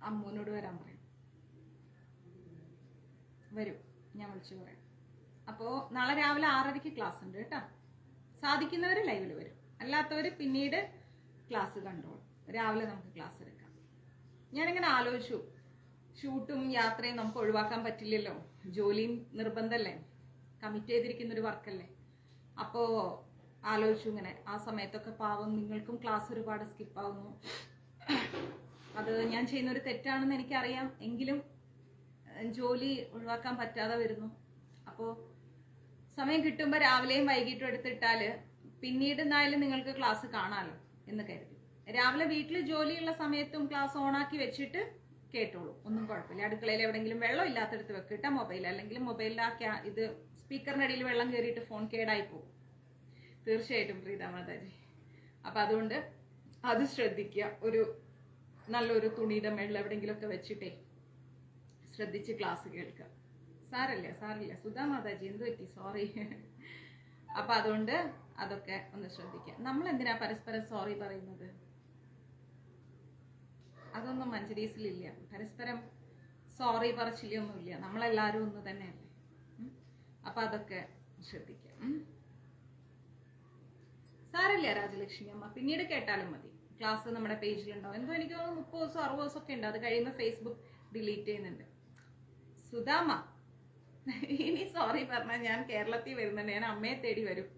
അമ്മൂനോട് വരാൻ പറയും. വരൂ, ഞാൻ വിളിച്ചു പറയാം. അപ്പോൾ നാളെ രാവിലെ 6:30 ക്ലാസ് ഉണ്ട് കേട്ടോ. സാധിക്കുന്നവർ ലൈവില് വരും, അല്ലാത്തവർ പിന്നീട് ക്ലാസ് കണ്ടോളും. രാവിലെ നമുക്ക് ക്ലാസ് എടുക്കാം. ഞാനിങ്ങനെ ആലോചിച്ചു, ഷൂട്ടും യാത്രയും നമുക്ക് ഒഴിവാക്കാൻ പറ്റില്ലല്ലോ, ജോലിയും നിർബന്ധമല്ലേ, കമ്മിറ്റ് ചെയ്തിരിക്കുന്ന ഒരു വർക്കല്ലേ. അപ്പോൾ ആലോചിച്ചു ഇങ്ങനെ, ആ സമയത്തൊക്കെ പാവം നിങ്ങൾക്കും ക്ലാസ് ഒരുപാട് സ്കിപ്പാവുന്നു. അത് ഞാൻ ചെയ്യുന്നൊരു തെറ്റാണെന്ന് എനിക്കറിയാം, എങ്കിലും ജോലി ഒഴിവാക്കാൻ പറ്റാതെ വരുന്നു. അപ്പോൾ സമയം കിട്ടുമ്പോൾ രാവിലെയും വൈകിട്ടും എടുത്തിട്ടാൽ പിന്നീട് എന്തായാലും നിങ്ങൾക്ക് ക്ലാസ് കാണാമല്ലോ എന്ന് കരുതി. രാവിലെ വീട്ടിൽ ജോലിയുള്ള സമയത്തും ക്ലാസ് ഓണാക്കി വെച്ചിട്ട് കേട്ടോളൂ, ഒന്നും കുഴപ്പമില്ല. അടുക്കളയിൽ എവിടെയെങ്കിലും വെള്ളം ഇല്ലാത്തടത്ത് വെക്കിട്ട മൊബൈൽ, അല്ലെങ്കിൽ മൊബൈലിലാക്കിയ ഇത് സ്പീക്കറിൻ്റെ അടിയിൽ വെള്ളം കയറിയിട്ട് ഫോൺ കേടായി പോകും. തീർച്ചയായിട്ടും പ്രീത മാതാജി. അപ്പം അതുകൊണ്ട് അത് ശ്രദ്ധിക്കുക. ഒരു നല്ലൊരു തുണിയുടെ മേളിൽ എവിടെയെങ്കിലുമൊക്കെ വെച്ചിട്ടേ ശ്രദ്ധിച്ച് ക്ലാസ് കേൾക്കുക. സാറില്ല സുധാ മാതാജി, എന്ത് പറ്റി, സോറി. അപ്പം അതുകൊണ്ട് അതൊക്കെ ഒന്ന് ശ്രദ്ധിക്കുക. നമ്മൾ എന്തിനാ പരസ്പരം സോറി പറയുന്നത്? അതൊന്നും മഞ്ജരീസിലില്ല. പരസ്പരം സോറി പറച്ചില്ലൊന്നുമില്ല. നമ്മളെല്ലാവരും ഒന്ന് തന്നെയല്ലേ. അപ്പം അതൊക്കെ ശ്രദ്ധിക്കുക. സാരല്ല രാജലക്ഷ്മി അമ്മ, പിന്നീട് കേട്ടാലും മതി. ക്ലാസ് നമ്മുടെ പേജിലുണ്ടാവും. എന്തോ എനിക്ക് 30 ദിവസം 60 ദിവസം ഒക്കെ ഉണ്ട്. അത് കഴിയുമ്പോൾ ഫേസ്ബുക്ക് ഡിലീറ്റ് ചെയ്യുന്നുണ്ട്. സുധാമ, ഇനി സോറി പറഞ്ഞാൽ ഞാൻ കേരളത്തിൽ വരുന്നുണ്ട്, ഞാൻ അമ്മയെ തേടി വരും.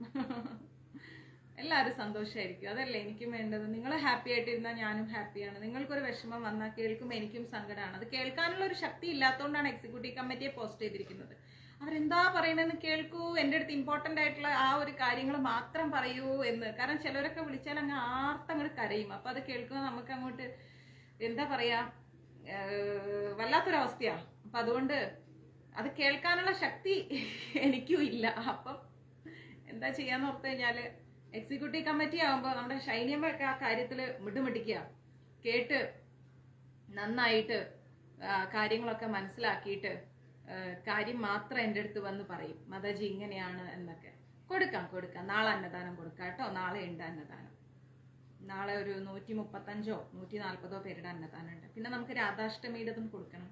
എല്ലാവരും സന്തോഷമായിരിക്കും, അതല്ലേ എനിക്കും വേണ്ടത്. നിങ്ങൾ ഹാപ്പി ആയിട്ടിരുന്നാൽ ഞാനും ഹാപ്പിയാണ്. നിങ്ങൾക്കൊരു വിഷമം വന്നാൽ കേൾക്കുമ്പോൾ എനിക്കും സങ്കടമാണ്. അത് കേൾക്കാനുള്ള ഒരു ശക്തി ഇല്ലാത്തതുകൊണ്ടാണ് എക്സിക്യൂട്ടീവ് കമ്മിറ്റിയെ പോസ്റ്റ് ചെയ്തിരിക്കുന്നത്. അവരെന്താ പറയണെന്ന് കേൾക്കൂ, എൻ്റെ അടുത്ത് ഇമ്പോർട്ടൻ്റ് ആയിട്ടുള്ള ആ ഒരു കാര്യങ്ങൾ മാത്രം പറയൂ എന്ന്. കാരണം ചിലരൊക്കെ വിളിച്ചാൽ അങ്ങ് ആർത്തങ്ങോട്ട് കരയും. അപ്പം അത് കേൾക്കുമ്പോൾ നമുക്ക് അങ്ങോട്ട് എന്താ പറയുക, വല്ലാത്തൊരവസ്ഥയാണ്. അപ്പം അതുകൊണ്ട് അത് കേൾക്കാനുള്ള ശക്തി എനിക്കും ഇല്ല. അപ്പം എന്താ ചെയ്യാന്ന് ഓർത്ത് കഴിഞ്ഞാൽ എക്സിക്യൂട്ടീവ് കമ്മിറ്റി ആകുമ്പോൾ നമ്മുടെ ഷൈനിയമ്മയൊക്കെ ആ കാര്യത്തിൽ മിടുമിടിക്കുക, കേട്ട് നന്നായിട്ട് കാര്യങ്ങളൊക്കെ മനസ്സിലാക്കിയിട്ട് കാര്യം മാത്രം എൻ്റെ അടുത്ത് വന്ന് പറയും, മാതാജി ഇങ്ങനെയാണ് എന്നൊക്കെ. കൊടുക്കാം. നാളെ അന്നദാനം കൊടുക്കാം കേട്ടോ. നാളെ ഉണ്ട് അന്നദാനം. നാളെ ഒരു 135 140 പേരുടെ അന്നദാനം ഉണ്ട്. പിന്നെ നമുക്ക് രാധാഷ്ടമിയുടേതും കൊടുക്കണം.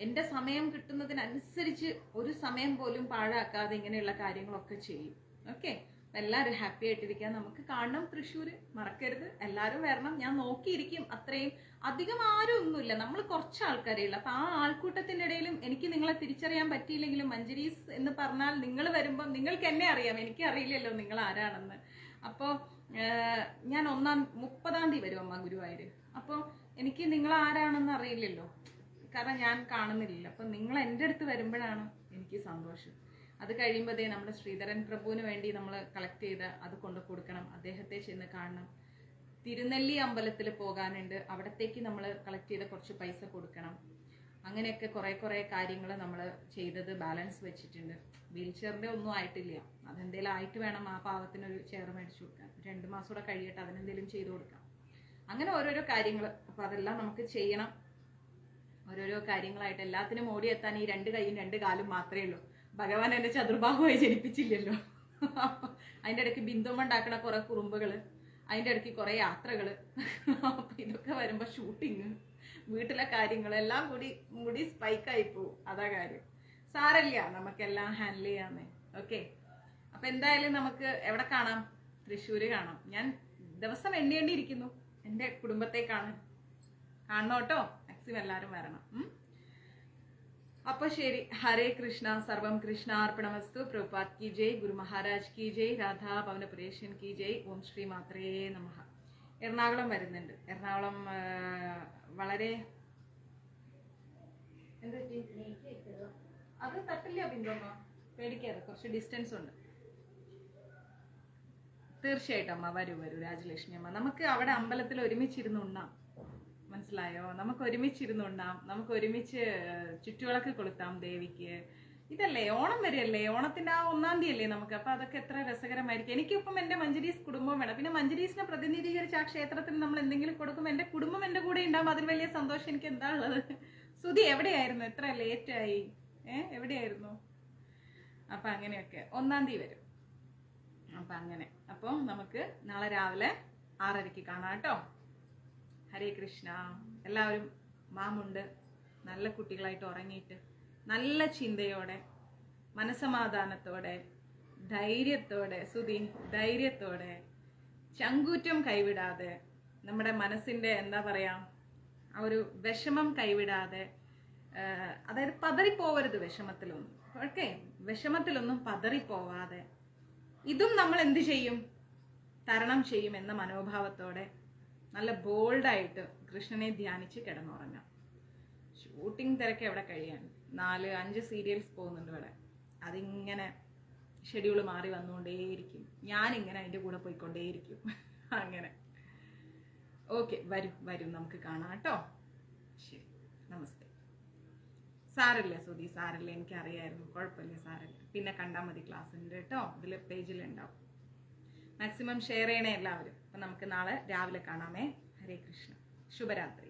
എൻ്റെ സമയം കിട്ടുന്നതിനനുസരിച്ച് ഒരു സമയം പോലും പാഴാക്കാതെ ഇങ്ങനെയുള്ള കാര്യങ്ങളൊക്കെ ചെയ്യും. ഓക്കെ, എല്ലാവരും ഹാപ്പി ആയിട്ടിരിക്കുക. നമുക്ക് കാണണം തൃശ്ശൂർ, മറക്കരുത്. എല്ലാവരും വരണം. ഞാൻ നോക്കിയിരിക്കും. അത്രയും അധികം ആരും ഒന്നുമില്ല, നമ്മൾ കുറച്ച് ആൾക്കാരേ ഉള്ളൂ. അപ്പം ആ ആൾക്കൂട്ടത്തിൻ്റെ ഇടയിലും എനിക്ക് നിങ്ങളെ തിരിച്ചറിയാൻ പറ്റിയില്ലെങ്കിലും മഞ്ജരീസ് എന്ന് പറഞ്ഞാൽ നിങ്ങൾ വരുമ്പം നിങ്ങൾക്ക് എന്നെ അറിയാം, എനിക്ക് അറിയില്ലല്ലോ നിങ്ങൾ ആരാണെന്ന്. അപ്പോൾ ഞാൻ 30-ാം തീയതി വരും അമ്മ ഗുരുവായൂർ. അപ്പോൾ എനിക്ക് നിങ്ങൾ ആരാണെന്ന് അറിയില്ലല്ലോ, കാരണം ഞാൻ കാണുന്നില്ല. അപ്പം നിങ്ങൾ എൻ്റെ അടുത്ത് വരുമ്പോഴാണ് എനിക്ക് സന്തോഷം. അത് കഴിയുമ്പോൾ നമ്മുടെ ശ്രീധരൻ പ്രഭുവിന് വേണ്ടി നമ്മൾ കളക്ട് ചെയ്ത് അത് കൊണ്ടു കൊടുക്കണം. അദ്ദേഹത്തെ ചെന്ന് കാണണം. തിരുനെല്ലി അമ്പലത്തിൽ പോകാനുണ്ട്, അവിടത്തേക്ക് നമ്മൾ കളക്ട് ചെയ്ത് കുറച്ച് പൈസ കൊടുക്കണം. അങ്ങനെയൊക്കെ കുറേ കാര്യങ്ങൾ നമ്മൾ ചെയ്തത് ബാലൻസ് വെച്ചിട്ടുണ്ട്. വീൽ ചെയറിൻ്റെ ഒന്നും ആയിട്ടില്ല. അതെന്തേലും ആയിട്ട് വേണം ആ പാവത്തിനൊരു ചെയർ മേടിച്ചു കൊടുക്കാൻ. 2 മാസം കൂടെ കഴിയട്ടെ, അതിനെന്തെങ്കിലും ചെയ്തു കൊടുക്കാം. അങ്ങനെ ഓരോരോ കാര്യങ്ങൾ. അപ്പോൾ അതെല്ലാം നമുക്ക് ചെയ്യണം. ഓരോരോ കാര്യങ്ങളായിട്ട് എല്ലാത്തിനും ഓടിയെത്താൻ ഈ 2 കൈയും 2 കാലും മാത്രമേ ഉള്ളൂ. ഭഗവാൻ എന്നെ ചതുർബാഹുവായി ജനിപ്പിച്ചില്ലല്ലോ. അതിൻ്റെ ഇടയ്ക്ക് ബിന്ദുമ്മ ഉണ്ടാക്കണ കുറേ കുറുമ്പുകൾ, അതിൻ്റെ ഇടയ്ക്ക് കുറേ യാത്രകൾ. അപ്പം ഇതൊക്കെ വരുമ്പോൾ ഷൂട്ടിങ്, വീട്ടിലെ കാര്യങ്ങൾ എല്ലാം കൂടി മുടി സ്പൈക്കായി പോവും. അതാ കാര്യം. സാരല്ല, നമുക്കെല്ലാം ഹാൻഡിൽ ചെയ്യാമെന്നേ. ഓക്കെ, അപ്പം എന്തായാലും നമുക്ക് എവിടെ കാണാം? തൃശ്ശൂർ കാണാം. ഞാൻ ദിവസം എണ്ണിയിരിക്കുന്നു എൻ്റെ കുടുംബത്തെ കാണണം കേട്ടോ. മാക്സിമം എല്ലാവരും വരണം. അപ്പോൾ ശരി, ഹരേ കൃഷ്ണ, സർവം കൃഷ്ണ അർപ്പണമസ്തു. പ്രഭുപാദ് കി ജയ്, ഗുരു മഹാരാജ് കി ജയ്, രാധാ ഭവനപുരേഷൻ കി ജയ്. ഓം ശ്രീ മാത്രേ നമഃ. എറണാകുളം വരുന്നുണ്ട്. എറണാകുളം വളരെ അത് തട്ടില്ല ബിന്ദുമ്മ, പേടിക്കാതെ, കുറച്ച് ഡിസ്റ്റൻസ് ഉണ്ട്. തീർച്ചയായിട്ടും അമ്മ വരൂ രാജലക്ഷ്മി അമ്മ. നമുക്ക് അവിടെ അമ്പലത്തിൽ ഒരുമിച്ചിരുന്ന് ഉണ്ണാം, മനസ്സിലായോ? നമുക്ക് ഒരുമിച്ചിരുന്ന് ഉണ്ണാം, നമുക്ക് ഒരുമിച്ച് ചുറ്റുവിളക്ക് കൊളുത്താം ദേവിക്ക്. ഇതല്ലേ ഓണം വരെയല്ലേ, ഓണത്തിന്റെ ആ 1-ാം തീയതി അല്ലേ നമുക്ക്. അപ്പൊ അതൊക്കെ എത്ര രസകരമായിരിക്കും. എനിക്കിപ്പം എൻ്റെ മഞ്ജരീസ് കുടുംബം വേണം. പിന്നെ മഞ്ജരീസിനെ പ്രതിനിധീകരിച്ച് ആ ക്ഷേത്രത്തിൽ നമ്മൾ എന്തെങ്കിലും കൊടുക്കും. എൻ്റെ കുടുംബം എൻ്റെ കൂടെ ഉണ്ടാകും. അതിൽ വലിയ സന്തോഷം എനിക്ക് എന്താ ഉള്ളത്? സുധി എവിടെയായിരുന്നു? എത്ര ലേറ്റായി? എവിടെയായിരുന്നു? അപ്പൊ അങ്ങനെയൊക്കെ 1-ാം തീയതി വരും. അപ്പൊ അങ്ങനെ. അപ്പോൾ നമുക്ക് നാളെ രാവിലെ 6:30 കാണാം കേട്ടോ. ഹരേ കൃഷ്ണ. എല്ലാവരും മാമുണ്ട് നല്ല കുട്ടികളായിട്ട് ഉറങ്ങിയിട്ട് നല്ല ചിന്തയോടെ മനസമാധാനത്തോടെ ധൈര്യത്തോടെ സുധി ധൈര്യത്തോടെ ചങ്കൂറ്റം കൈവിടാതെ നമ്മുടെ മനസ്സിൻ്റെ എന്താ പറയാ ആ ഒരു വിഷമം കൈവിടാതെ, അതായത് പതറിപ്പോവരുത് വിഷമത്തിലൊന്നും. ഓക്കെ, വിഷമത്തിലൊന്നും പതറിപ്പോവാതെ ഇതും നമ്മൾ എന്ത് ചെയ്യും, തരണം ചെയ്യും എന്ന മനോഭാവത്തോടെ നല്ല ബോൾഡായിട്ട് കൃഷ്ണനെ ധ്യാനിച്ച് കിടന്നുറങ്ങാം. ഷൂട്ടിംഗ് തിരക്ക് എവിടെ കഴിയാൻ, 4-5 സീരിയൽസ് പോകുന്നുണ്ട് ഇവിടെ. അതിങ്ങനെ ഷെഡ്യൂൾ മാറി വന്നുകൊണ്ടേയിരിക്കും, ഞാനിങ്ങനെ അതിൻ്റെ കൂടെ പോയിക്കൊണ്ടേയിരിക്കും. അങ്ങനെ ഓക്കെ, വരും നമുക്ക് കാണാം കേട്ടോ. ശരി, നമസ്തേ. സാരല്ല സുധി, സാരല്ല, എനിക്കറിയായിരുന്നു, കുഴപ്പമില്ല, സാരല്ല. പിന്നെ കണ്ടാൽ മതി, ക്ലാസ് ഉണ്ട് കേട്ടോ, ഇതിൽ പേജിലുണ്ടാവും. മാക്സിമം ഷെയർ ചെയ്യണേ എല്ലാവരും. അപ്പം നമുക്ക് നാളെ രാവിലെ കാണാമേ. ഹരേ കൃഷ്ണ, ശുഭരാത്രി.